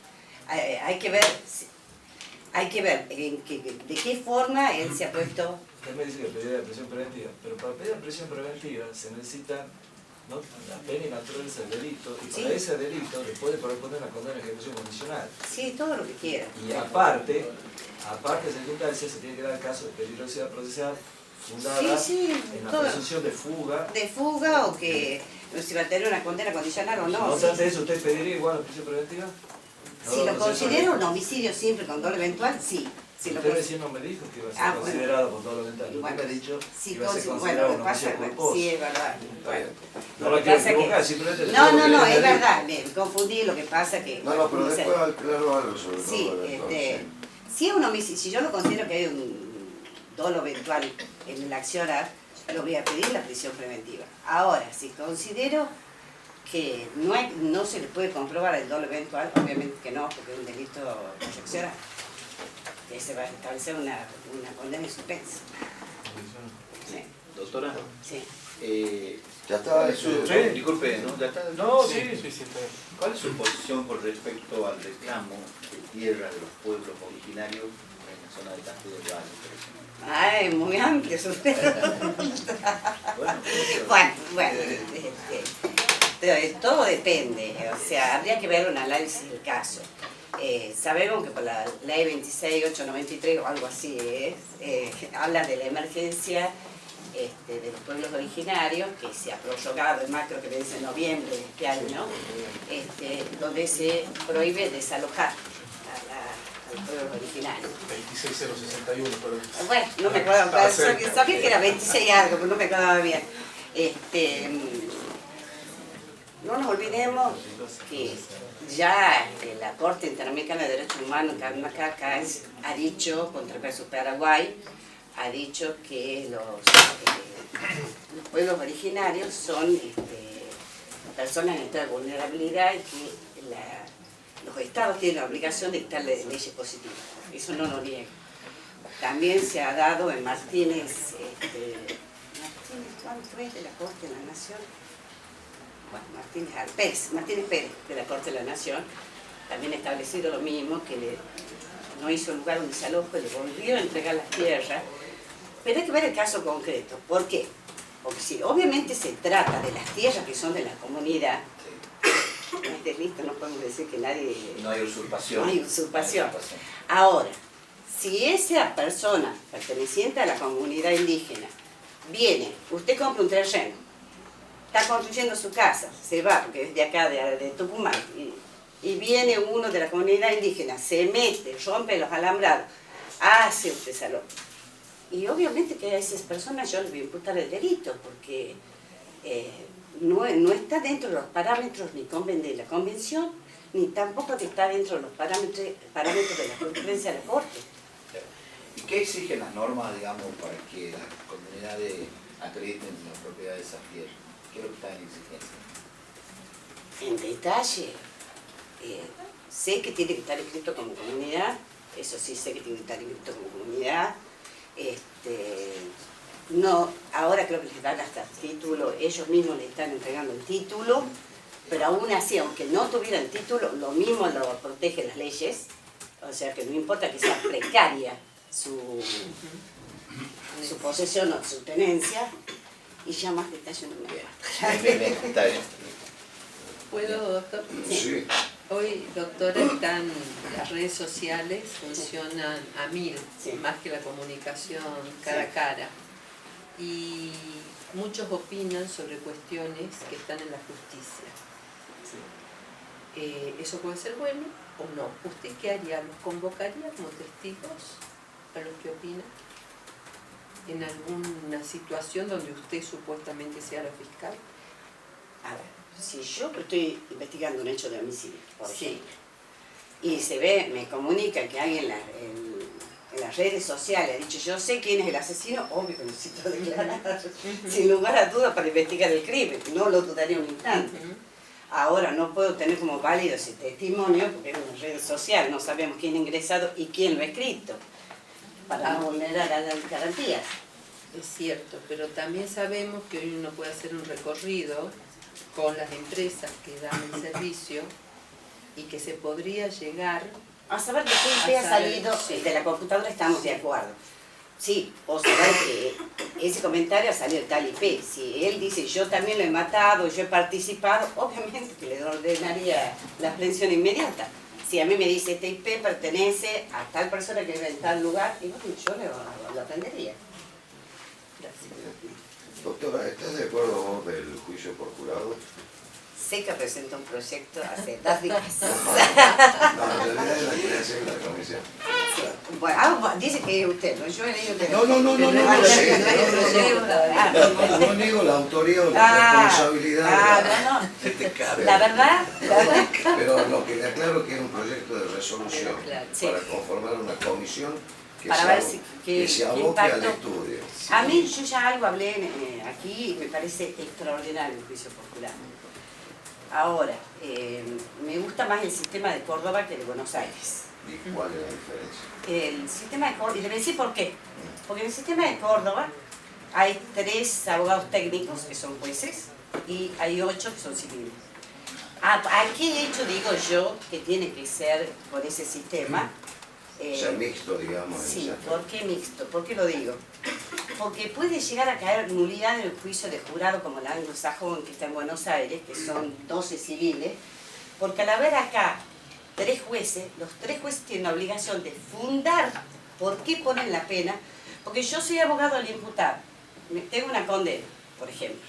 Hay que ver de qué forma él se ha puesto. Usted me dice que pediría la prisión preventiva, pero para pedir la prisión preventiva se necesita, ¿no?, la pena y naturaleza del delito, y para Sí. ese delito le puede corresponder una condena de ejecución condicional. Sí, todo lo que quiera. Y aparte de circunstancias, se tiene que dar el caso de peligrosidad procesal fundada Sí, en la todo. presunción de fuga. De fuga o que si va a tener una condena condicional o No no. obstante Sí. eso, ¿usted pediría igual la prisión preventiva? No, Si lo no, considero un homicidio simple con dolo eventual, sí. Si lo Usted considero- recién no me dijo que iba a ser Ah, bueno. considerado por todo lo mental. Usted Bueno, me ha dicho sí, que iba a ser bueno, considerado lo un que pasa homicidio es culposo. sí, es verdad. Bueno, No lo la que quiero pasa que- equivocar, simplemente le No, digo que es le digo. verdad, me confundí, lo que pasa que... No, no, pero no sé. después aclaro algo sobre Sí, todo esto. si es un homicidio, si yo lo considero que hay un dolo eventual en el accionar, lo voy a pedir la prisión preventiva. Ahora, si considero que no se le puede comprobar el dolo eventual, obviamente que no, porque es un delito de accionar, que se va a establecer una condena en suspenso. Sí, Doctora, sí. Ya está, ¿cuál es su, Sí. disculpe, ¿no? ¿Ya está? No, Sí, sí. sí, está bien. ¿Cuál es su posición con respecto al reclamo de tierra de los pueblos originarios en la zona de Castillo del Valle, por ejemplo? Ay, muy amplio su Bueno, todo depende, o sea, habría que ver un análisis del caso. Sabemos que por la ley 26893 o algo así habla de la emergencia de los pueblos originarios, que se ha prorrogado, es más creo que desde noviembre de este año, donde se prohíbe desalojar a los pueblos originarios. 26061, pero... Bueno, no me acuerdo, Estaba cerca. sabía que era 26 algo, pero no me acordaba bien. No nos olvidemos que ya la Corte Interamericana de Derechos Humanos, CACA, ha dicho, contra el caso Paraguay, ha dicho que los pueblos originarios son personas en estado de vulnerabilidad y que los estados tienen la obligación de dictarle leyes positivas. Eso no lo niego. También se ha dado en Martínez, ¿cuál fue? De la Corte de la Nación. Bueno, Martínez Pérez, de la Corte de la Nación, también ha establecido lo mismo, que no hizo lugar donde se alojó, le volvieron a entregar las tierras, pero hay que ver el caso concreto. ¿Por qué? Porque si obviamente se trata de las tierras que son de la comunidad, en este listo no podemos decir que nadie... No hay usurpación. No hay usurpación. Ahora, si esa persona perteneciente a la comunidad indígena viene, usted compra un terreno, está construyendo su casa, se va, porque es de acá, de Tucumán, y viene uno de la comunidad indígena, se mete, rompe los alambrados, hace un salón. Y obviamente que a esas personas yo les voy a imputar el delito, porque no está dentro de los parámetros ni de la convención, ni tampoco está dentro de los parámetros de la jurisprudencia de la Corte. ¿Y qué exigen las normas, digamos, para que las comunidades acrediten la propiedad de esas tierras? ¿Qué es lo que está en exigencia? En detalle, sé que tiene que estar escrito como comunidad, eso sí sé que tiene que estar escrito como comunidad. No, ahora creo que les dan hasta título, ellos mismos le están entregando el título, pero aún así, aunque no tuvieran título, lo mismo lo protegen las leyes, o sea que no importa que sea precaria su posesión o su tenencia, y ya más detalle no me da. Bien, está bien. ¿Puedo, doctor? Sí. Hoy, doctora, las redes sociales funcionan a 1000, Sí. más que la comunicación cara a cara. Y muchos opinan sobre cuestiones que están en la justicia. ¿Eso puede ser bueno o no? ¿Usted qué haría? ¿Los convocaría como testigos a los que opinan? ¿En alguna situación donde usted supuestamente sea la fiscal? A ver, si yo estoy investigando un hecho de homicidio, por Sí. ejemplo, y se ve, me comunica que alguien en las redes sociales ha dicho, yo sé quién es el asesino, obvio que necesito declarar, sin lugar a dudas, para investigar el crimen, no lo dudaría un instante. Ahora no puedo tener como válido ese testimonio, porque es una red social, no sabemos quién ha ingresado y quién lo ha escrito, para no vulnerar a las garantías. Es cierto, pero también sabemos que hoy uno puede hacer un recorrido con las empresas que dan el servicio y que se podría llegar A saber que qué IP ha salido de la computadora, estamos de acuerdo. Sí, o saber que ese comentario ha salido de tal IP. Si él dice, yo también lo he matado, yo he participado, obviamente que le ordenaría la aprehensión inmediata. Si a mí me dice, este IP pertenece a tal persona que vive en tal lugar, y bueno, yo lo aprendería. Doctora, ¿estás de acuerdo vos del juicio por jurado? Sé que presenta un proyecto hace 2 días. No, en realidad es la creación de la comisión. Bueno, dice que es usted, ¿no? Yo he leído que... No, no niego la autoría o la responsabilidad. La verdad, Pero lo que le aclaro es que es un proyecto de resolución Sí. para conformar una comisión que para ver si que se qué aboque al impacto. estudio. A mí, yo ya algo hablé aquí y me parece extraordinario el juicio por jurado. Ahora, me gusta más el sistema de Córdoba que de Buenos Aires. ¿Y cuál es la diferencia? El sistema de Córdoba, y le voy a decir por qué. Porque en el sistema de Córdoba hay 3 abogados técnicos que son jueces y hay 8 que son civiles. ¿A qué hecho digo yo que tiene que ser por ese sistema? O sea, mixto, digamos. Sí, ¿por qué mixto? ¿Por qué lo digo? Porque puede llegar a caer nulidad en el juicio de jurado como el anglosajón que está en Buenos Aires, que son 12 civiles, porque al haber acá 3 jueces, los 3 jueces tienen la obligación de fundar por qué ponen la pena, porque yo soy abogado del imputado, tengo una condena, por ejemplo,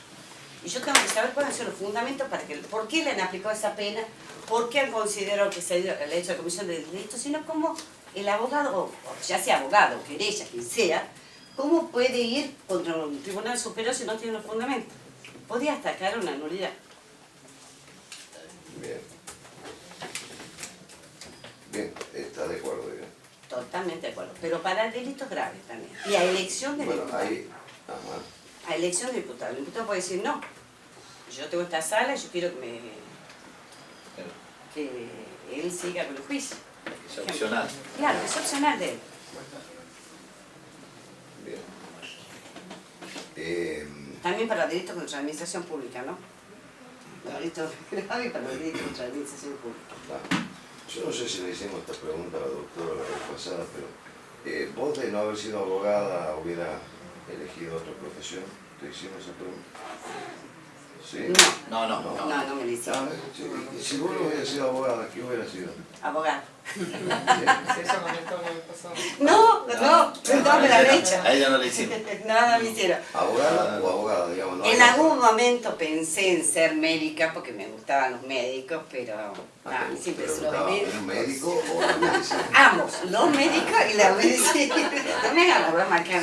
y yo tengo que saber cuáles son los fundamentos para que, por qué le han aplicado esa pena, por qué han considerado que se ha hecho la comisión de delitos, sino como el abogado, o ya sea abogado, querella, quien sea, ¿cómo puede ir contra un tribunal superior si no tiene los fundamentos? Podría hasta caer una nulidad. Bien. Bien, está de acuerdo, bien. Totalmente de acuerdo. Pero para delitos graves también. Y a elección del Bueno, imputado. ahí, A elección del imputado. El imputado puede decir no. yo tengo esta sala y yo quiero que él siga con el juicio. Que sea opcional. Claro, es opcional de él. Bien. También para delitos contra la administración pública, ¿no? Los delitos graves y para los delitos contra la administración pública. Yo no sé si le hicimos esta pregunta a la doctora la vez pasada, pero vos de no haber sido abogada hubiera elegido otra profesión. ¿Te hicimos esa pregunta? ¿Sí? No, No me lo hicieron. Y si vos no hubieras sido abogada, ¿qué hubiera sido? Abogado. ¿Sí? No, me la han hecho. A ella no le hicimos. Nada me hicieron. ¿Abogada o abogada, digamos? No En algún momento pensé en ser médica porque me gustaban los médicos, pero siempre es los médicos. ¿Un médico o la medicina? Ambos, los médicos y la medicina. No me hagan la broma que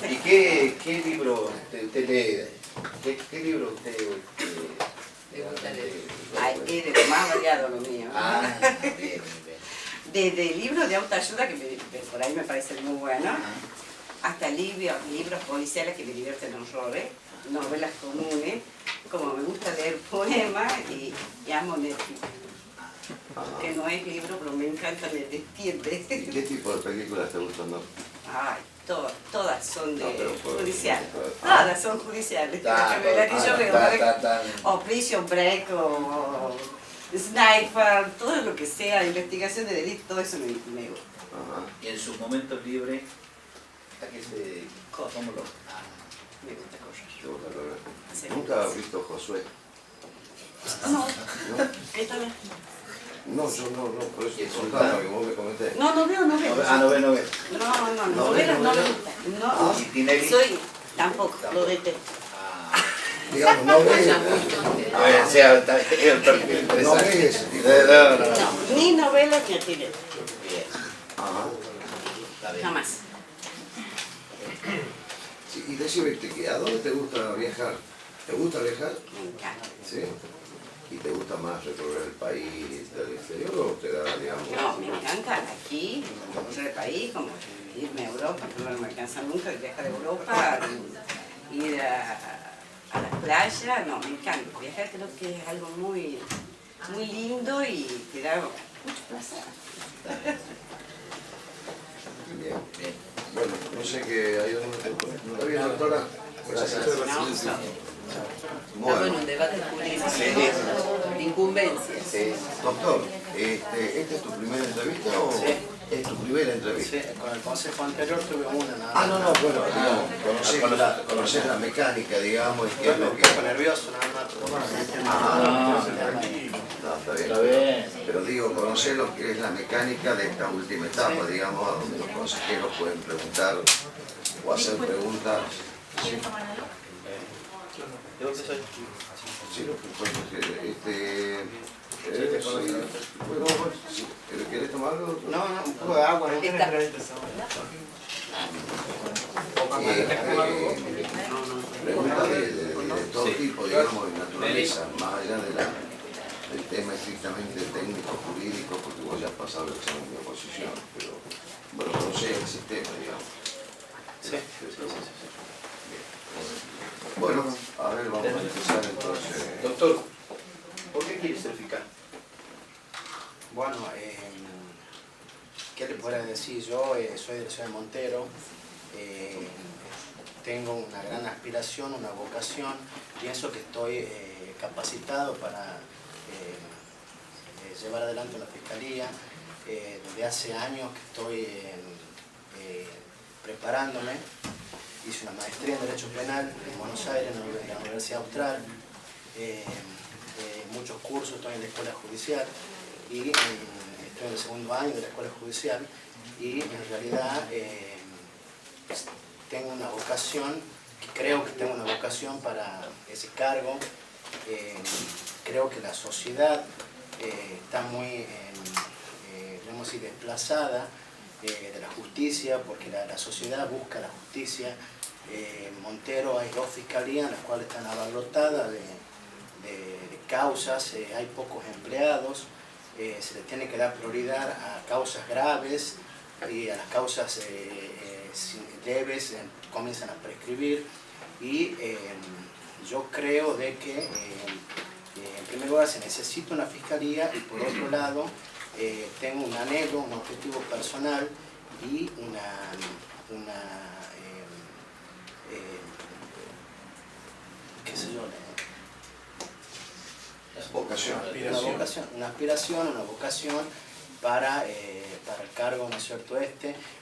¿Y qué libro usted lee? ¿Qué libro usted Ay, es de lo más variado lo mío. bien. Desde libros de autoayuda, que por ahí me parecen muy buenos, hasta libros policiales que me divierten horrores, novelas comunes, como me gusta leer poemas y amo Netflix. Que no es libro, pero me encanta, me despierte. ¿Y qué tipo de películas te gustan? No? Ay, todas son de pero judiciales. Ah. Todas son judiciales. La que yo veo, o Prison Break, o Sniper, todo lo que sea, investigación de delito, todo eso me gusta. Y en sus momentos libres, ¿a qué se dedica? ¿Cómo lo? Me gusta correr. ¿Te gusta correr? Sí. ¿Nunca has visto Josué? No, ¿No? esta vez. No, yo no, por eso ¿Y el te sultán? contaba que vos me comentaste. No veo. No ve. No, novelas no me gustan. No, ¿Y Tinelli? Tampoco, lo detesto. Digamos, no ves. O sea, es el perfil No interesante. ves ese tipo No, ni novelas ni tiene. Bien, Ajá. está bien. Jamás. Sí, y decime, ¿a dónde te gusta viajar? ¿Te gusta viajar? Me encanta. Sí. ¿Y te gusta más recorrer el país del exterior o te da, digamos? No, me encanta aquí, conocer el país, como irme a Europa, que no me alcanza nunca, viajar a Europa, ir a las playas, no, me encanta. Viajar creo que es algo muy lindo y te da mucho placer. Bien. Bueno, no sé qué hay otro. ¿No está bien, doctora? Gracias. Estamos en un debate jurídico, de incumbencia. Sí. Doctor, ¿esta es tu primera entrevista o es tu primera entrevista? Sí, con el consejo anterior tuve una nada Ah, no, bueno, digamos, conocer la mecánica, digamos, y qué es lo que... Un poco nervioso nada más. No, está Está bien. bien. Pero digo, conocer lo que es la mecánica de esta última etapa, digamos, donde los consejeros pueden preguntar o hacer preguntas. Sí. Sí, lo que pasa es que, bueno, sí. ¿Querés tomar algo? No, un poco de agua. ¿No? Preguntas de todo tipo, digamos, de naturaleza, más allá del tema estrictamente técnico, jurídico, porque vos ya has pasado el examen de oposición, pero bueno, conocés el sistema, digamos. Sí. Bueno, a ver, vamos a empezar entonces. Doctor, ¿por qué quiere ser fiscal? Bueno, ¿qué le puedo decir? Yo soy de la ciudad de Montero, tengo una gran aspiración, una vocación, pienso que estoy capacitado para llevar adelante una fiscalía. Desde hace años que estoy preparándome. Hice una maestría en Derecho Penal en Buenos Aires, en la Universidad Austral, muchos cursos, estoy en la Escuela Judicial y estoy en el segundo año de la Escuela Judicial y en realidad tengo una vocación, creo que tengo una vocación para ese cargo. Creo que la sociedad está muy, digamos así, desplazada de la justicia, porque la sociedad busca la justicia. En Montero hay 2 fiscalías, las cuales están abarrotadas de causas, hay pocos empleados, se les tiene que dar prioridad a causas graves y a las causas leves comienzan a prescribir, y yo creo de que en primer lugar se necesita una fiscalía, y por otro lado tengo un anhelo, un objetivo personal y qué sé yo, una aspiración, una vocación para el cargo, ¿no es cierto?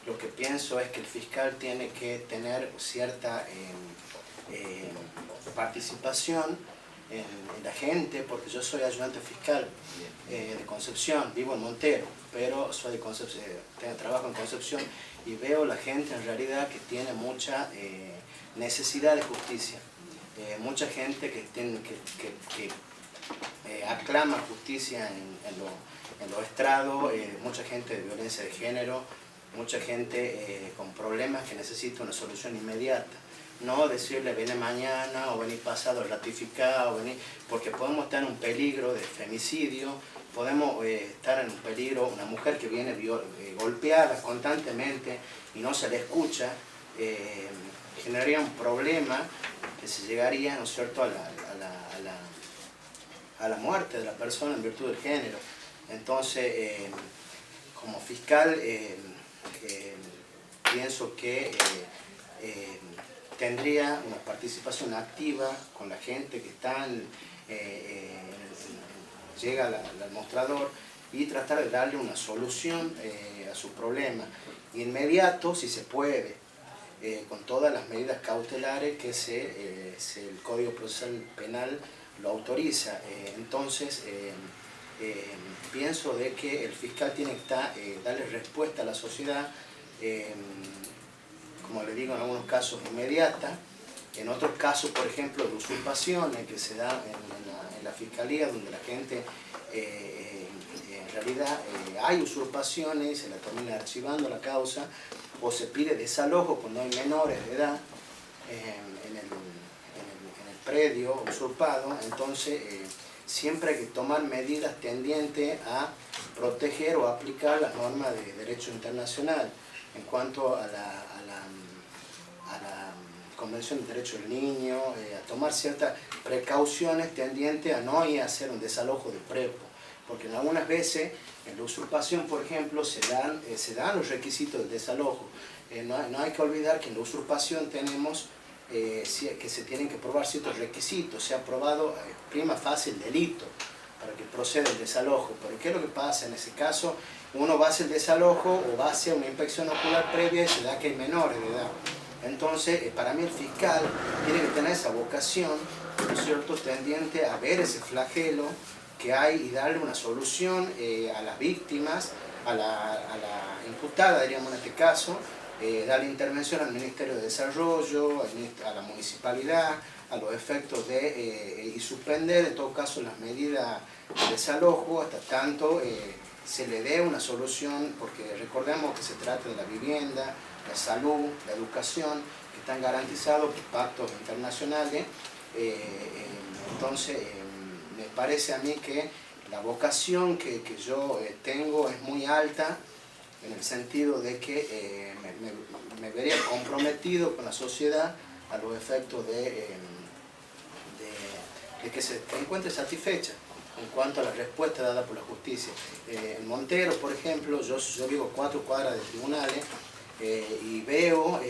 Lo que pienso es que el fiscal tiene que tener cierta participación en la gente, porque yo soy ayudante fiscal de Concepción, vivo en Montero, pero soy de Concepción, trabajo en Concepción, y veo la gente en realidad que tiene mucha necesidad de justicia, mucha gente que aclama justicia en los estrados, mucha gente de violencia de género, mucha gente con problemas que necesita una solución inmediata. No decirle vení mañana o vení pasado ratificado, porque podemos estar en un peligro de femicidio, podemos estar en un peligro, una mujer que viene golpeada constantemente y no se le escucha, generaría un problema que se llegaría, ¿no es cierto?, a la muerte de la persona en virtud del género. Entonces, como fiscal, pienso que tendría una participación activa con la gente que está llega al mostrador, y tratar de darle una solución a su problema inmediato, si se puede, con todas las medidas cautelares que el Código Procesal Penal lo autoriza. Entonces, pienso de que el fiscal tiene que darle respuesta a la sociedad, como le digo, en algunos casos inmediata, en otros casos, por ejemplo, de usurpaciones que se dan en la fiscalía, donde la gente, en realidad, hay usurpaciones, se la termina archivando la causa, o se pide desalojo cuando hay menores de edad en el predio usurpado. Entonces siempre hay que tomar medidas tendientes a proteger o aplicar las normas de derecho internacional en cuanto a la Convención de Derechos del Niño, a tomar ciertas precauciones tendientes a no ir a hacer un desalojo de prepo, porque en algunas veces en la usurpación, por ejemplo, se dan los requisitos del desalojo. No hay que olvidar que en la usurpación tenemos que se tienen que probar ciertos requisitos, se ha probado prima facie el delito para que proceda el desalojo. Pero ¿qué es lo que pasa? En ese caso, uno va a hacer el desalojo o va a hacer una inspección ocular previa y se da que hay menores de edad. Entonces, para mí el fiscal tiene que tener esa vocación, ¿no es cierto?, tendiente a ver ese flagelo que hay y darle una solución a las víctimas, a la imputada, diríamos en este caso, darle intervención al Ministerio de Desarrollo, a la municipalidad, a los efectos y suspender en todo caso las medidas de desalojo hasta tanto se le dé una solución, porque recordemos que se trata de la vivienda, la salud, la educación, que están garantizados por pactos internacionales. Entonces, me parece a mí que la vocación que yo tengo es muy alta, en el sentido de que me vería comprometido con la sociedad a los efectos de que se encuentre satisfecha en cuanto a la respuesta dada por la justicia. En Montero, por ejemplo, yo vivo 4 cuadras de tribunales, y veo,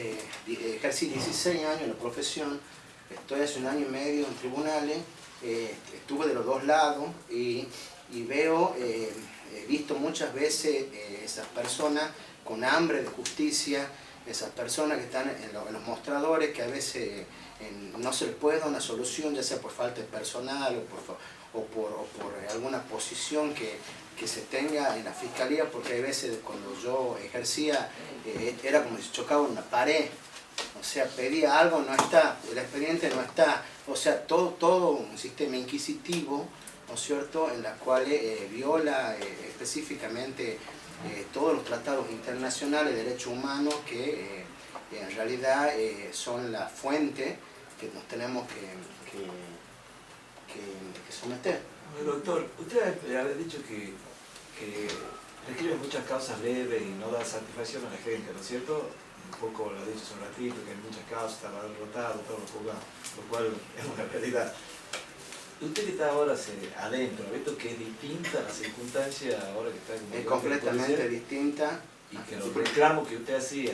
ejercí 16 años en la profesión, estoy hace 1 año y medio en tribunales, estuve de los dos lados y veo, he visto muchas veces esas personas con hambre de justicia, esas personas que están en los mostradores, que a veces no se les puede dar una solución, ya sea por falta de personal o por alguna posición que se tenga en la fiscalía, porque hay veces cuando yo ejercía era como si chocaba una pared, o sea, pedía algo, no está, el expediente no está, o sea, todo un sistema inquisitivo, ¿no es cierto?, en la cual viola específicamente todos los tratados internacionales de derechos humanos que en realidad son la fuente que nos tenemos que someter. Doctor, usted había dicho que requiere muchas causas leves y no da satisfacción a la gente, ¿no es cierto? un poco lo ha dicho hace un ratito, que en muchas causas estaba derrotado, todos los juzgados, lo cual es una realidad. Usted que está ahora adentro, ¿ha visto que es distinta la circunstancia ahora que está en Es completamente distinta. Y que los reclamos que usted hacía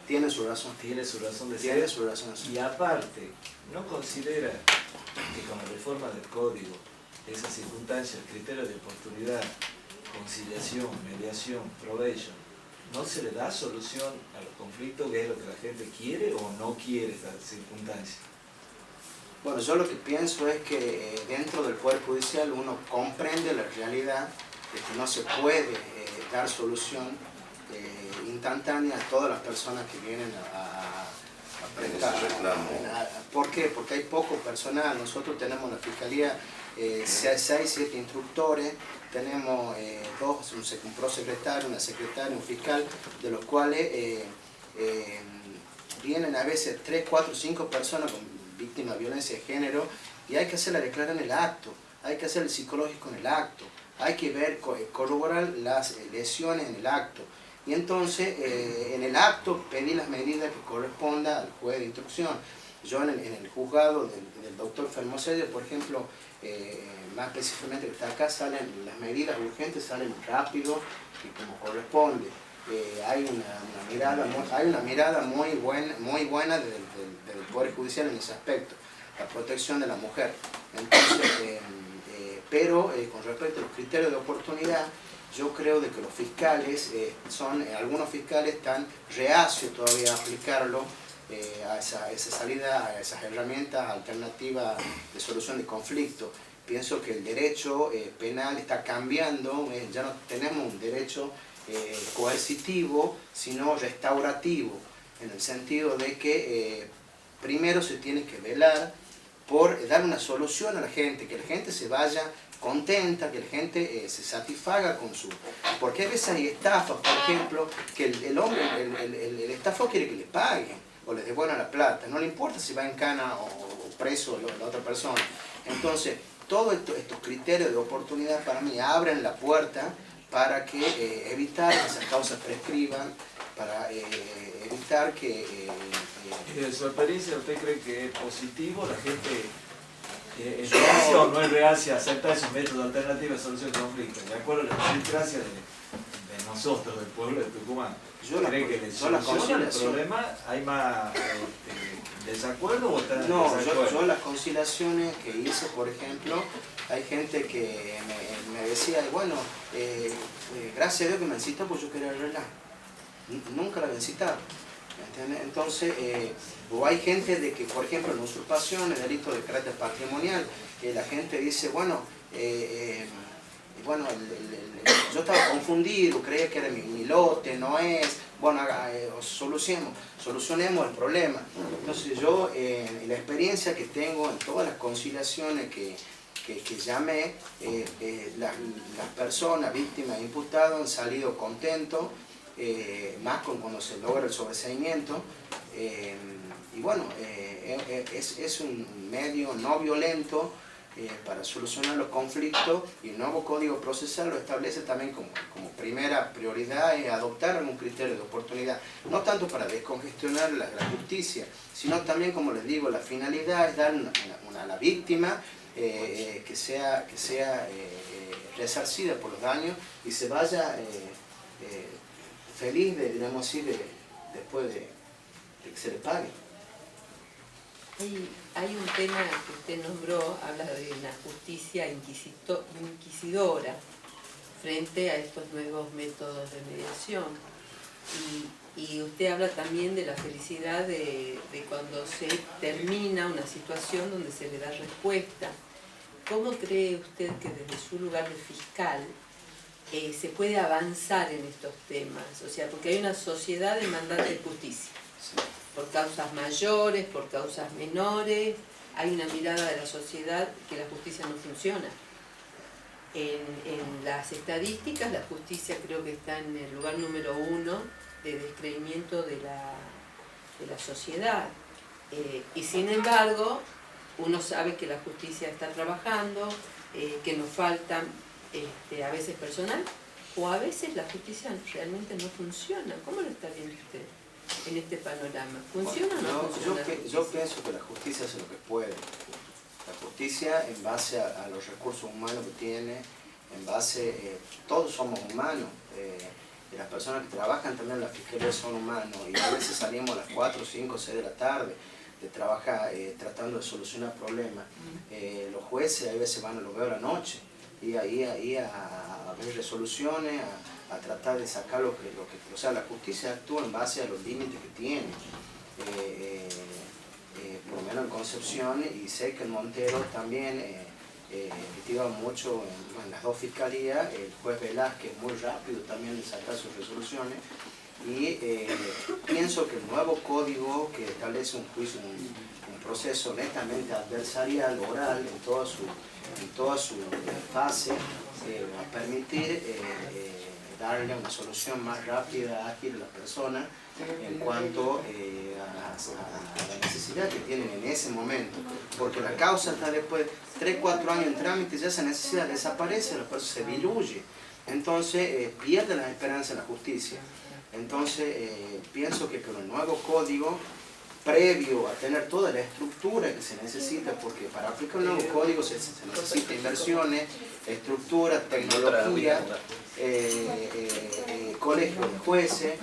tiene su razón. Tiene su razón de ser. Tiene su razón. Y aparte, ¿no considera que con la reforma del código, esas circunstancias, criterios de oportunidad, conciliación, mediación, probation, no se le da solución a los conflictos, que es lo que la gente quiere o no quiere estas circunstancias? Bueno, yo lo que pienso es que dentro del Poder Judicial uno comprende la realidad de que no se puede dar solución instantánea a todas las personas que vienen a prestar. ¿Por qué? Porque hay poco personal. Nosotros tenemos en la Fiscalía 6, 7 instructores, tenemos un prosecretario, una secretaria, un fiscal, de los cuales vienen a veces 3, 4, 5 personas con víctimas de violencia de género y hay que hacerla declarar en el acto, hay que hacer el psicológico en el acto, hay que ver, corroborar las lesiones en el acto. Y entonces, en el acto, pedir las medidas que correspondan al juez de instrucción. Yo en el juzgado del doctor Fermosello, por ejemplo, más específicamente que está acá, salen las medidas urgentes, salen rápido y como corresponde. Hay una mirada muy buena del Poder Judicial en ese aspecto, la protección de la mujer. Entonces, pero con respecto a los criterios de oportunidad, yo creo de que los fiscales, algunos fiscales están reacios todavía a aplicarlo, a esa salida, a esas herramientas alternativas de solución de conflicto. Pienso que el derecho penal está cambiando, ya no tenemos un derecho coercitivo, sino restaurativo, en el sentido de que primero se tiene que velar por dar una solución a la gente, que la gente se vaya contenta, que la gente se satisfaga con su... Porque a veces hay estafas, por ejemplo, que el estafador quiere que le paguen o le devuelvan la plata, no le importa si va en cana o preso la otra persona. Entonces, todos estos criterios de oportunidad para mí abren la puerta para que evitar que esas causas prescriban, para evitar que... ¿Y de su experiencia usted cree que es positivo la gente es reacia o no es reacia a aceptar esos métodos alternativos de solución de conflictos? De acuerdo a la idiosincrasia de nosotros, del pueblo de Tucumán. ¿Cree que le soluciona el problema? ¿Hay más desacuerdo o están en desacuerdo? Yo las conciliaciones que hice, por ejemplo, hay gente que me decía, bueno, gracias a Dios que me incitó porque yo quería arreglar. Nunca la había incitado. ¿Entiendes? Entonces, o hay gente de que, por ejemplo, en usurpación, el delito de carácter patrimonial, la gente dice, bueno, yo estaba confundido, creía que era mi lote, no es, bueno, solucionemos el problema. Entonces yo, en la experiencia que tengo en todas las conciliaciones que llamé, las personas, víctimas e imputados han salido contentos, más cuando se logra el sobreseimiento, y bueno, es un medio no violento para solucionar los conflictos, y el nuevo Código Procesal lo establece también como primera prioridad, es adoptar algún criterio de oportunidad, no tanto para descongestionar la justicia, sino también, como les digo, la finalidad es dar a la víctima que sea resarcida por los daños y se vaya feliz, digamos así, después de que se le pague. Hay un tema que usted nombró, habla de una justicia inquisidora frente a estos nuevos métodos de mediación. Y usted habla también de la felicidad de cuando se termina una situación donde se le da respuesta. ¿Cómo cree usted que desde su lugar de fiscal se puede avanzar en estos temas? O sea, porque hay una sociedad demandante de justicia. Por causas mayores, por causas menores, hay una mirada de la sociedad que la justicia no funciona. En las estadísticas, la justicia creo que está en el lugar número 1 de descreimiento de la sociedad. Y sin embargo, uno sabe que la justicia está trabajando, que nos falta a veces personal, o a veces la justicia realmente no funciona. ¿Cómo lo está viendo usted en este panorama? ¿Funciona o no funciona? Yo pienso que la justicia hace lo que puede. La justicia, en base a los recursos humanos que tiene, en base, todos somos humanos, y las personas que trabajan también en la fiscalía son humanos, y a veces salimos a las 4, 5, 6 de la tarde de trabajar tratando de solucionar problemas. Los jueces a veces van, los veo a la noche, y ahí a ver resoluciones, a tratar de sacar lo que... O sea, la justicia actúa en base a los límites que tiene. Por lo menos en Concepción, y sé que en Montero también litiga mucho en las dos fiscalías. El juez Velázquez muy rápido también de sacar sus resoluciones, y pienso que el nuevo código que establece un juicio, un proceso netamente adversarial, oral, en toda su fase, va a permitir darle una solución más rápida, ágil a la persona en cuanto a la necesidad que tienen en ese momento, porque la causa está después de 3, 4 años en trámite, ya esa necesidad desaparece, la persona se diluye, entonces pierde la esperanza en la justicia. Entonces pienso que con el nuevo código, previo a tener toda la estructura que se necesita, porque para aplicar un nuevo código se necesita inversiones, estructura, tecnología, colegio de jueces,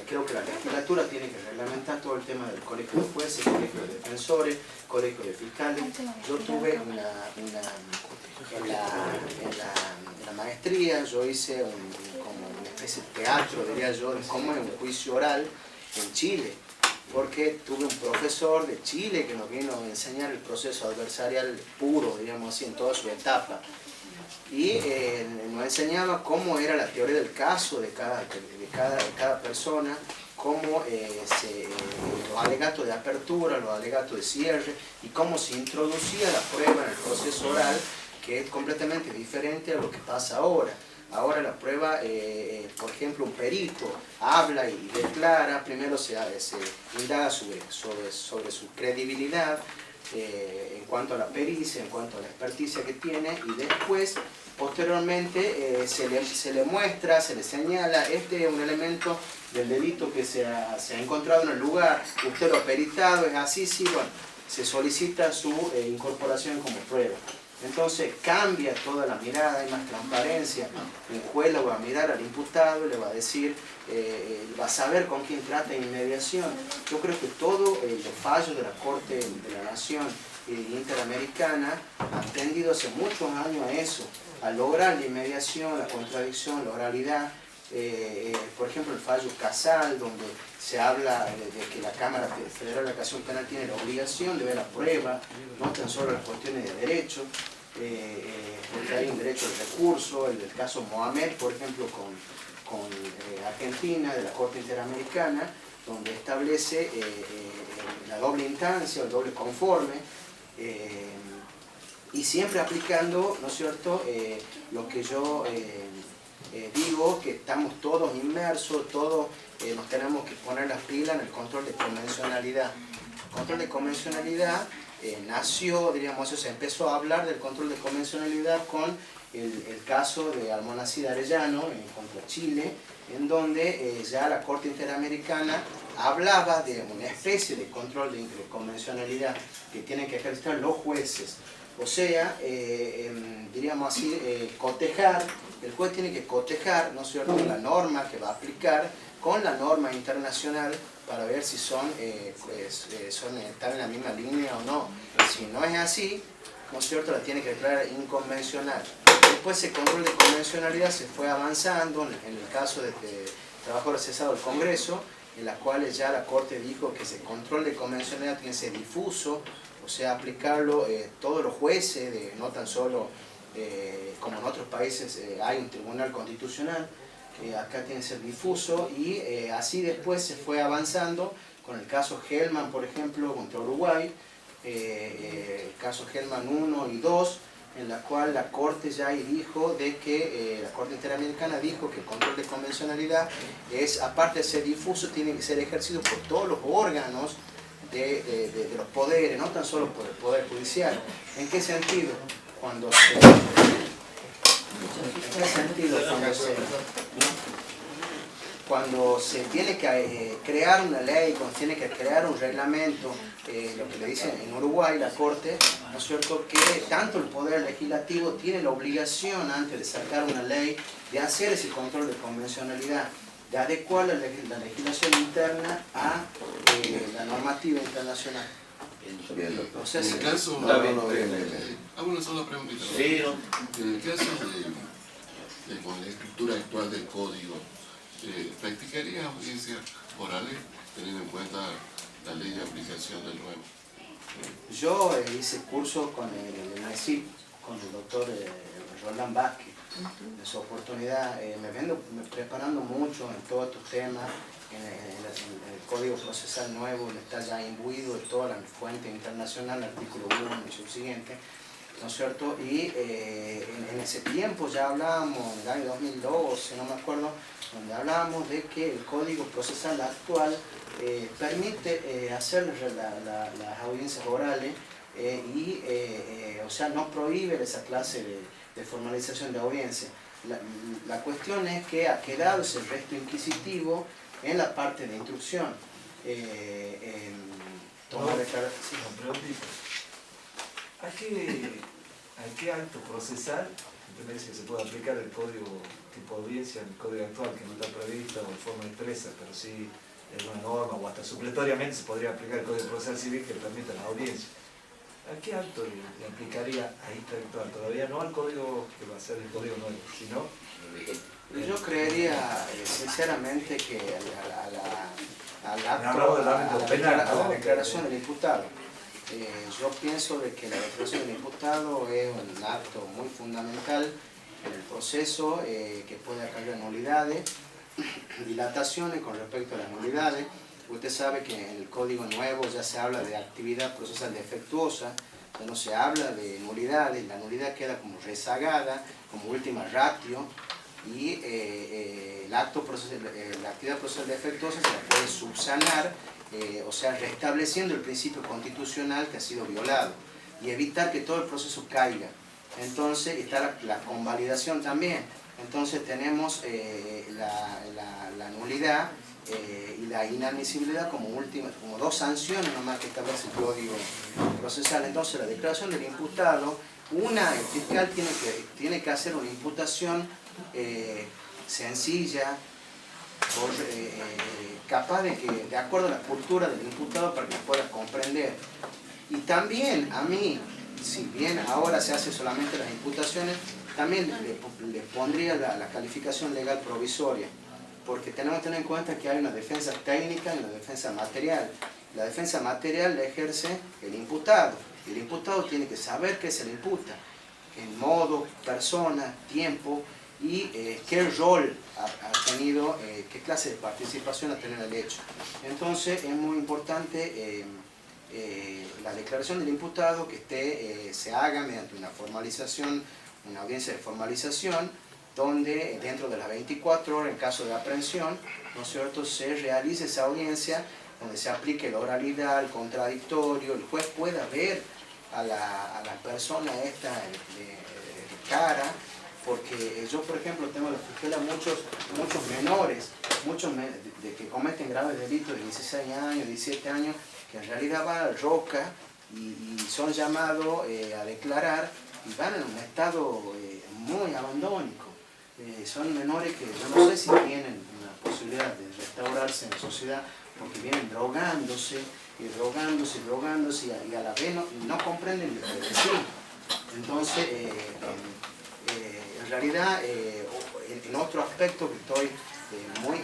creo que la legislatura tiene que reglamentar todo el tema del colegio de jueces, colegio de defensores, colegio de fiscales. Yo tuve en la maestría, yo hice como una especie de teatro, diría yo, de cómo es un juicio oral en Chile, porque tuve un profesor de Chile que nos vino a enseñar el proceso adversarial puro, digamos así, en toda su etapa. Y nos enseñaba cómo era la teoría del caso de cada persona, cómo los alegatos de apertura, los alegatos de cierre, y cómo se introducía la prueba en el proceso oral, que es completamente diferente a lo que pasa ahora. Ahora la prueba, por ejemplo, un perito habla y declara, primero se indaga sobre su credibilidad en cuanto a la pericia, en cuanto a la experticia que tiene, y después, posteriormente, se le muestra, se le señala, este es un elemento del delito que se ha encontrado en el lugar, usted lo ha peritado, es así, sí, bueno, se solicita su incorporación como prueba. Entonces cambia toda la mirada, hay más transparencia. El juez lo va a mirar al imputado y le va a decir, va a saber con quién trata de inmediación. Yo creo que todos los fallos de la Corte de la Nación Interamericana han tendido hace muchos años a eso, a lograr la inmediación, la contradicción, la oralidad. Por ejemplo, el fallo Casal, donde se habla de que la Cámara Federal de Casación Penal tiene la obligación de ver la prueba, no tan solo las cuestiones de derecho, porque hay un derecho al recurso, el del caso Mohamed, por ejemplo, con Argentina, de la Corte Interamericana, donde establece la doble instancia, el doble conforme, y siempre aplicando, ¿no es cierto?, lo que yo digo, que estamos todos inmersos, todos nos tenemos que poner las pilas en el control de convencionalidad. El control de convencionalidad nació, diríamos, se empezó a hablar del control de convencionalidad con el caso de Almonacid Arellano contra Chile, en donde ya la Corte Interamericana hablaba de una especie de control de convencionalidad que tienen que ejercer los jueces. O sea, diríamos así, cotejar, el juez tiene que cotejar, ¿no es cierto?, la norma que va a aplicar con la norma internacional para ver si están en la misma línea o no. Si no es así, ¿no es cierto?, la tiene que declarar inconvencional. Después ese control de convencionalidad se fue avanzando en el caso de trabajo recesado del Congreso, en las cuales ya la Corte dijo que ese control de convencionalidad tiene que ser difuso, o sea, aplicarlo todos los jueces, no tan solo como en otros países hay un tribunal constitucional, acá tiene que ser difuso, y así después se fue avanzando con el caso Hellman, por ejemplo, contra Uruguay, el caso Hellman 1 y 2, en la cual la Corte ya dijo de que, la Corte Interamericana dijo que el control de convencionalidad es, aparte de ser difuso, tiene que ser ejercido por todos los órganos de los poderes, no tan solo por el Poder Judicial. ¿En qué sentido? Cuando sentido, cuando se tiene que crear una ley, cuando tiene que crear un reglamento, lo que le dicen en Uruguay, la Corte, ¿no es cierto?, que tanto el Poder Legislativo tiene la obligación, antes de sacar una ley, de hacer ese control de convencionalidad, de adecuar la legislación interna a la normativa internacional. Bien. O sea, En el caso, hago una sola preguntita. Sí, En el caso con la escritura actual del código, ¿practicaría audiencias orales teniendo en cuenta la ley de aplicación del nuevo? yo hice curso con el NACIP, con el doctor Roland Vázquez. En su oportunidad me vengo preparando mucho en todos estos temas, en el Código Procesal Nuevo, está ya imbuido de toda la fuente internacional, artículo 1 y subsiguiente, ¿no es cierto? Y en ese tiempo ya hablábamos, en el año 2012, no me acuerdo, donde hablábamos de que el Código Procesal actual permite hacer las audiencias orales o sea, no prohíbe esa clase de formalización de audiencia. La cuestión es que ha quedado ese resto inquisitivo en la parte de instrucción. Tomar declaración. ¿A qué acto procesal usted me dice que se puede aplicar el código tipo audiencia, el código actual, que no está previsto de forma expresa, pero sí en una norma o hasta supletoriamente se podría aplicar el código procesal civil que permita la audiencia? ¿A qué acto le aplicaría a este actual? Todavía no al código que va a ser el código nuevo, sino... Yo creería sinceramente que al acto, a la declaración del imputado. Yo pienso de que la declaración del imputado es un acto muy fundamental en el proceso que puede acarrear nulidades, dilataciones con respecto a las nulidades. Usted sabe que en el Código Nuevo ya se habla de actividad procesal defectuosa, ya no se habla de nulidades, la nulidad queda como rezagada, como última ratio, y la actividad procesal defectuosa se la puede subsanar, o sea, restableciendo el principio constitucional que ha sido violado, y evitar que todo el proceso caiga. Entonces está la convalidación también. Entonces tenemos la nulidad y la inadmisibilidad como dos sanciones nomás que establece el Código Procesal. Entonces la declaración del imputado, el fiscal tiene que hacer una imputación sencilla, capaz de acuerdo a la cultura del imputado para que pueda comprender. Y también a mí, si bien ahora se hace solamente las imputaciones, también le pondría la calificación legal provisoria, porque tenemos que tener en cuenta que hay una defensa técnica y una defensa material. La defensa material la ejerce el imputado, y el imputado tiene que saber qué se le imputa, en modo, persona, tiempo, y qué rol ha tenido, qué clase de participación ha tenido en el hecho. Entonces es muy importante la declaración del imputado que se haga mediante una formalización, una audiencia de formalización, donde dentro de las 24 horas, en caso de aprehensión, ¿no es cierto?, se realice esa audiencia, donde se aplique la oralidad, el contradictorio, el juez pueda ver a la persona esta de cara, porque yo, por ejemplo, tengo en la fiscalía muchos menores, que cometen graves delitos de 16 años, 17 años, que en realidad van a Roca y son llamados a declarar y van en un estado muy abandónico. Son menores que yo no sé si tienen una posibilidad de restaurarse en la sociedad, porque vienen drogándose y a la vez no comprenden lo que decimos. Entonces, en realidad, en otro aspecto que estoy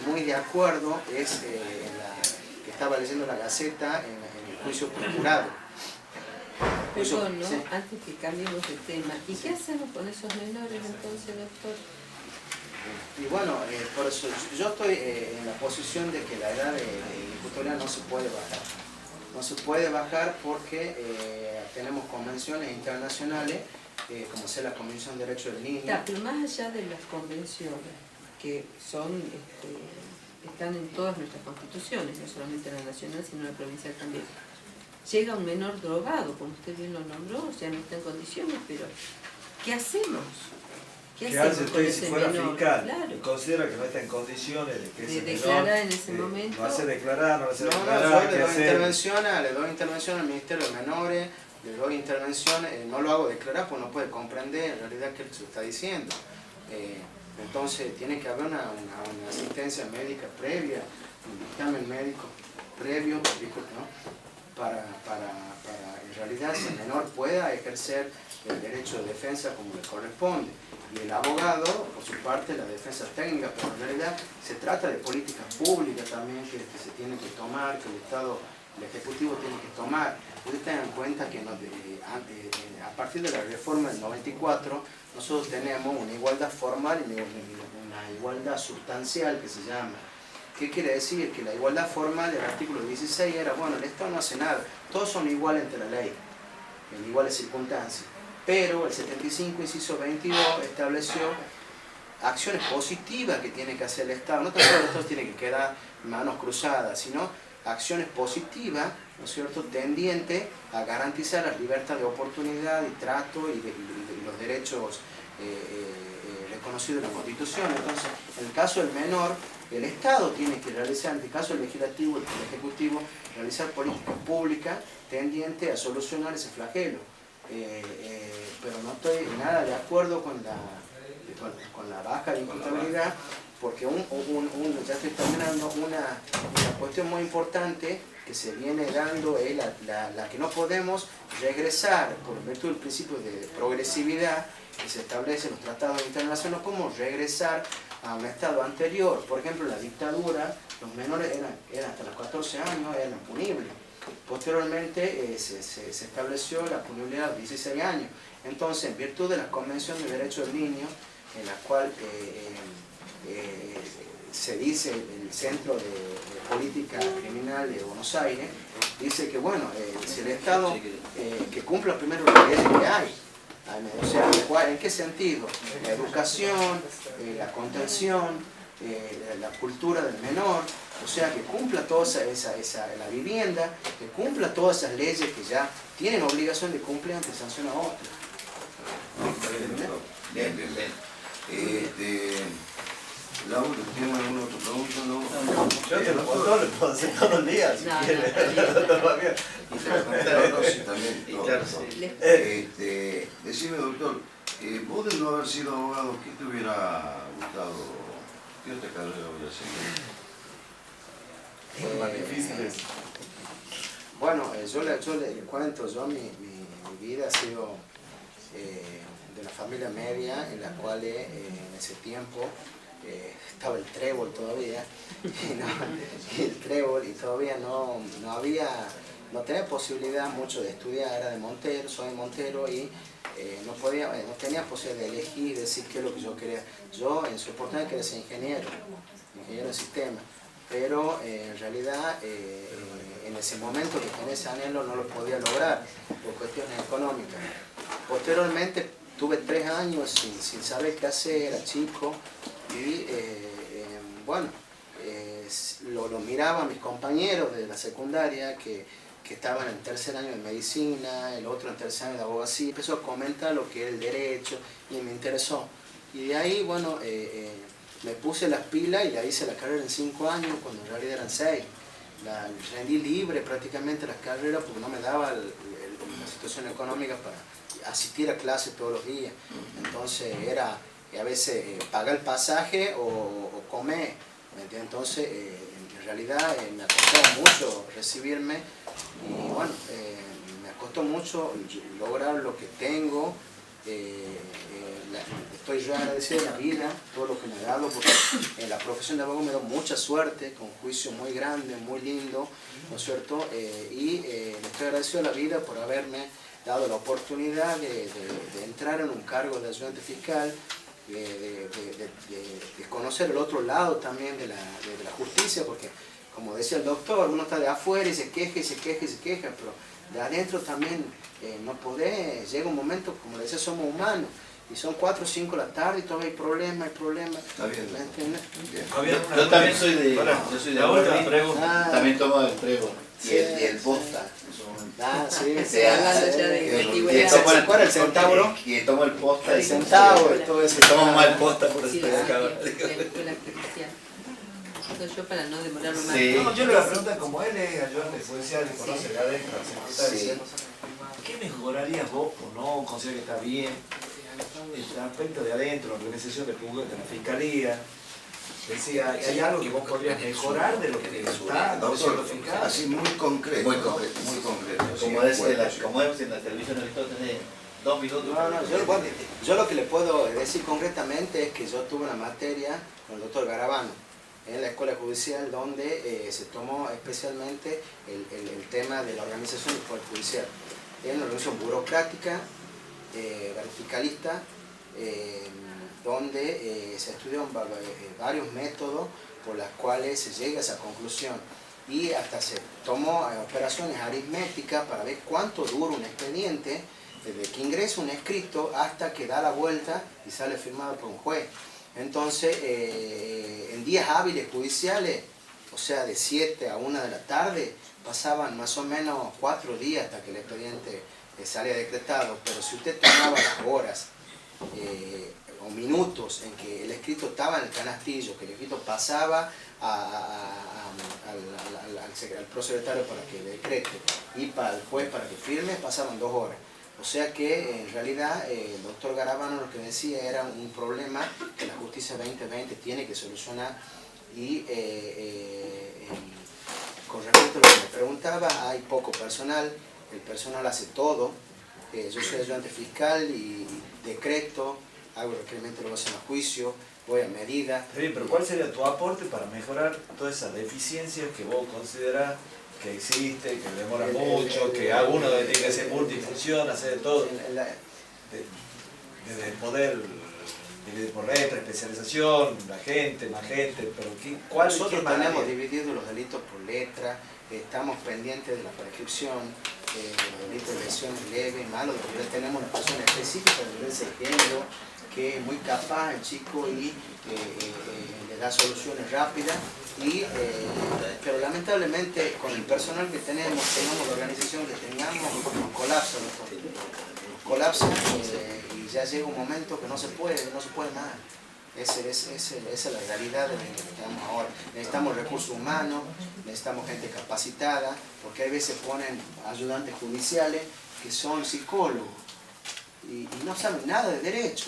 muy de acuerdo es que estaba leyendo la Gaceta en el juicio procurado. Perdón, ¿no? Sí. Antes que cambiemos de tema, ¿y qué hacemos con esos menores entonces, doctor? Y bueno, por eso yo estoy en la posición de que la edad de ejecutoria no se puede bajar. No se puede bajar porque tenemos convenciones internacionales, como sea la Convención de Derechos del Niño. Pero más allá de las convenciones, que son, están en todas nuestras constituciones, no solamente en la nacional, sino en la provincial también, llega un menor drogado, como usted bien lo nombró, o sea, no está en condiciones, pero ¿qué hacemos? ¿Qué ¿Qué hacemos hace con usted si ese fuera menor? fiscal? Claro. Y considera que no está en condiciones de que De ese declarar menor, en ese momento. lo hace declarar, no lo hace No, declarar, yo ¿qué le hacer? doy intervención al Ministerio de Menores, le doy intervención, no lo hago declarar porque no puede comprender en realidad qué se está diciendo. Entonces tiene que haber una asistencia médica previa, un dictamen médico previo, ¿no? para en realidad si el menor pueda ejercer el derecho de defensa como le corresponde. Y el abogado, por su parte, la defensa técnica, pero en realidad se trata de políticas públicas también que se tienen que tomar, que el Estado, el Ejecutivo tiene que tomar. Ustedes tengan en cuenta que a partir de la reforma del 94, nosotros tenemos una igualdad formal y una igualdad sustancial que se llama. ¿Qué quiere decir? Que la igualdad formal del artículo 16 era, bueno, el Estado no hace nada, todos son iguales ante la ley, en iguales circunstancias. Pero el 75, inciso 22, estableció acciones positivas que tiene que hacer el Estado. No tan solo el Estado tiene que quedar manos cruzadas, sino acciones positivas, ¿no es cierto?, tendientes a garantizar la libertad de oportunidad y trato y los derechos reconocidos en la Constitución. Entonces, en el caso del menor, el Estado tiene que realizar, en el caso del legislativo, el ejecutivo, realizar políticas públicas tendientes a solucionar ese flagelo. Pero no estoy nada de acuerdo con la baja de imputabilidad, porque ya estoy terminando, una cuestión muy importante que se viene dando es la que no podemos regresar, por virtud del principio de progresividad que se establece en los tratados internacionales, no podemos regresar a un estado anterior. Por ejemplo, en la dictadura, los menores eran hasta los 14 años, eran punibles. Posteriormente se estableció la punibilidad a los 16 años. Entonces, en virtud de la Convención de Derechos del Niño, en la cual se dice el Centro de Política Criminal de Buenos Aires, dice que, bueno, si el Estado que cumpla primero las leyes que hay, o sea, ¿en qué sentido? La educación, la contención, la cultura del menor, o sea, que cumpla toda la vivienda, que cumpla todas esas leyes que ya tienen obligación de cumplir antes de sancionar a otros. Bien. Laura, ¿tiene alguna otra pregunta? No. Yo te lo puedo hacer todo el día, si quieres. Y te lo contaron, sí, también. Claro, sí. Decime, doctor, vos de no haber sido abogado, ¿qué te hubiera gustado? ¿Qué otra carrera hubiera seguido? Más difícil es. Bueno, yo le cuento, mi vida ha sido de la familia media, en la cual en ese tiempo estaba el trébol todavía, y todavía no tenía posibilidad mucho de estudiar, era de Montero, soy de Montero, y no tenía posibilidad de elegir, decir qué es lo que yo quería. Yo en su oportunidad quería ser ingeniero de sistema, pero en realidad en ese momento que tenía ese anhelo no lo podía lograr por cuestiones económicas. Posteriormente tuve 3 años sin saber qué hacer, era chico, y bueno, lo miraba a mis compañeros de la secundaria que estaban en el 3er año de medicina, el otro en el 3er año de abogacía. Empezó a comentar lo que era el derecho y me interesó. Y de ahí, bueno, me puse las pilas y la hice la carrera en 5 años, cuando en realidad eran 6. Rendí libre prácticamente las carreras porque no me daba la situación económica para asistir a clases todos los días. Entonces era a veces pagar el pasaje o comer. Entonces en realidad me costó mucho recibirme y bueno, me costó mucho lograr lo que tengo. Estoy yo agradecido de la vida, todo lo que me ha dado, porque en la profesión de abogado me dio mucha suerte, con un juicio muy grande, muy lindo, ¿no es cierto? Y le estoy agradecido a la vida por haberme dado la oportunidad de entrar en un cargo de ayudante fiscal, de conocer el otro lado también de la justicia, porque como decía el doctor, uno está de afuera y se queja, pero de adentro también no podés, llega un momento, como decía, somos humanos, y son 4 o 5 de la tarde y todavía hay problemas. Está bien. Yo también soy de La última pregunta. también tomo el trébol. y el posta. Ah, sí, Sí, hablando ya de antigüedad. ¿Se acuerda el centauro? Y toma el posta. El centauro y todo eso. Tomamos mal posta por Sí, eso. de la escuela judicial. Entonces yo para no demorarlo más. Sí. No, yo le voy a preguntar, como él es ayudante judicial y conoce de adentro, se está diciendo, ¿qué mejorarías vos o no consideras que está bien el aspecto de adentro, la organización de la fiscalía? Decía, ¿hay algo que vos podrías mejorar de lo que está Doctor, haciendo fiscal? así muy concreto. Muy ¿no? concreto. Muy concreto. Como sí, es, bueno, como es en la televisión, tenés 2 minutos. Yo lo que le puedo decir concretamente es que yo tuve una materia con el doctor Garabano en la escuela judicial donde se tomó especialmente el tema de la organización del Poder Judicial. Es una organización burocrática, verticalista, donde se estudian varios métodos por los cuales se llega a esa conclusión y hasta se tomó operaciones aritméticas para ver cuánto dura un expediente desde que ingresa un escrito hasta que da la vuelta y sale firmado por un juez. Entonces, en días hábiles judiciales, o sea, de 7 a 1 de la tarde, pasaban más o menos 4 días hasta que el expediente salía decretado, pero si usted tomaba las horas o minutos en que el escrito estaba en el canastillo, que el escrito pasaba al prosecretario para que decrete y para el juez para que firme, pasaban 2 horas. O sea que en realidad el doctor Garabano lo que decía era un problema que la justicia 2020 tiene que solucionar y con respecto a lo que me preguntaba, hay poco personal, el personal hace todo, yo soy ayudante fiscal y decreto, hago requerimiento de elevación a juicio, voy a medida. Bien, pero ¿cuál sería tu aporte para mejorar todas esas deficiencias que vos considerás que existe, que demora mucho, que alguno tiene que hacer multifunción, hacer de todo? Desde el poder dividir por letra, especialización, la gente, más gente, pero ¿cuál es? Nosotros tenemos dividido los delitos por letra, estamos pendientes de la prescripción, de los delitos de lesiones leves, malos, donde tenemos una persona específica de violencia de género, que es muy capaz el chico y le da soluciones rápidas, pero lamentablemente con el personal que tengamos la organización que tengamos, colapsa, colapsa y ya llega un momento que no se puede más. Esa es la realidad de lo que necesitamos ahora. Necesitamos recursos humanos, necesitamos gente capacitada, porque hay veces ponen ayudantes judiciales que son psicólogos y no saben nada de derecho.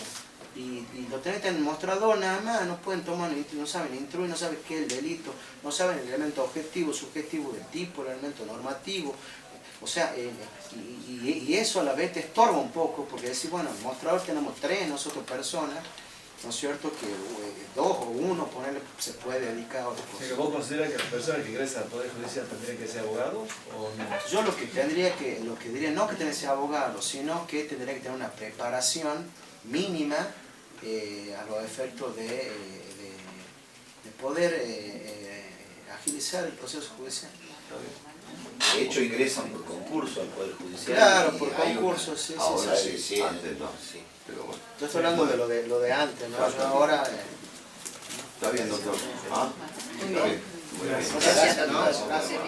Y lo tienen en el mostrador nada más, no pueden tomar, no saben instruir, no saben qué es el delito, no saben el elemento objetivo, subjetivo del tipo, el elemento normativo. O sea, y eso a la vez te estorba un poco, porque decir, bueno, en el mostrador tenemos 3 nosotros personas, ¿no es cierto? Que 2 o 1 ponerle, se puede dedicar a otra cosa. ¿Vos consideras que las personas que ingresan al Poder Judicial tendrían que ser abogados o no? Yo lo que diría no que tener que ser abogado, sino que tendría que tener una preparación mínima a los efectos de poder agilizar el proceso judicial. De hecho, ingresan por concurso al Poder Judicial. Claro, por concurso, sí. Ahora sí. sí, antes no. Sí. Pero bueno. Yo estoy hablando de lo de antes, ¿no? Yo ahora... Está bien, doctor. ¿Ah? Muy bien. Muy bien. Gracias, ¿no? Gracias.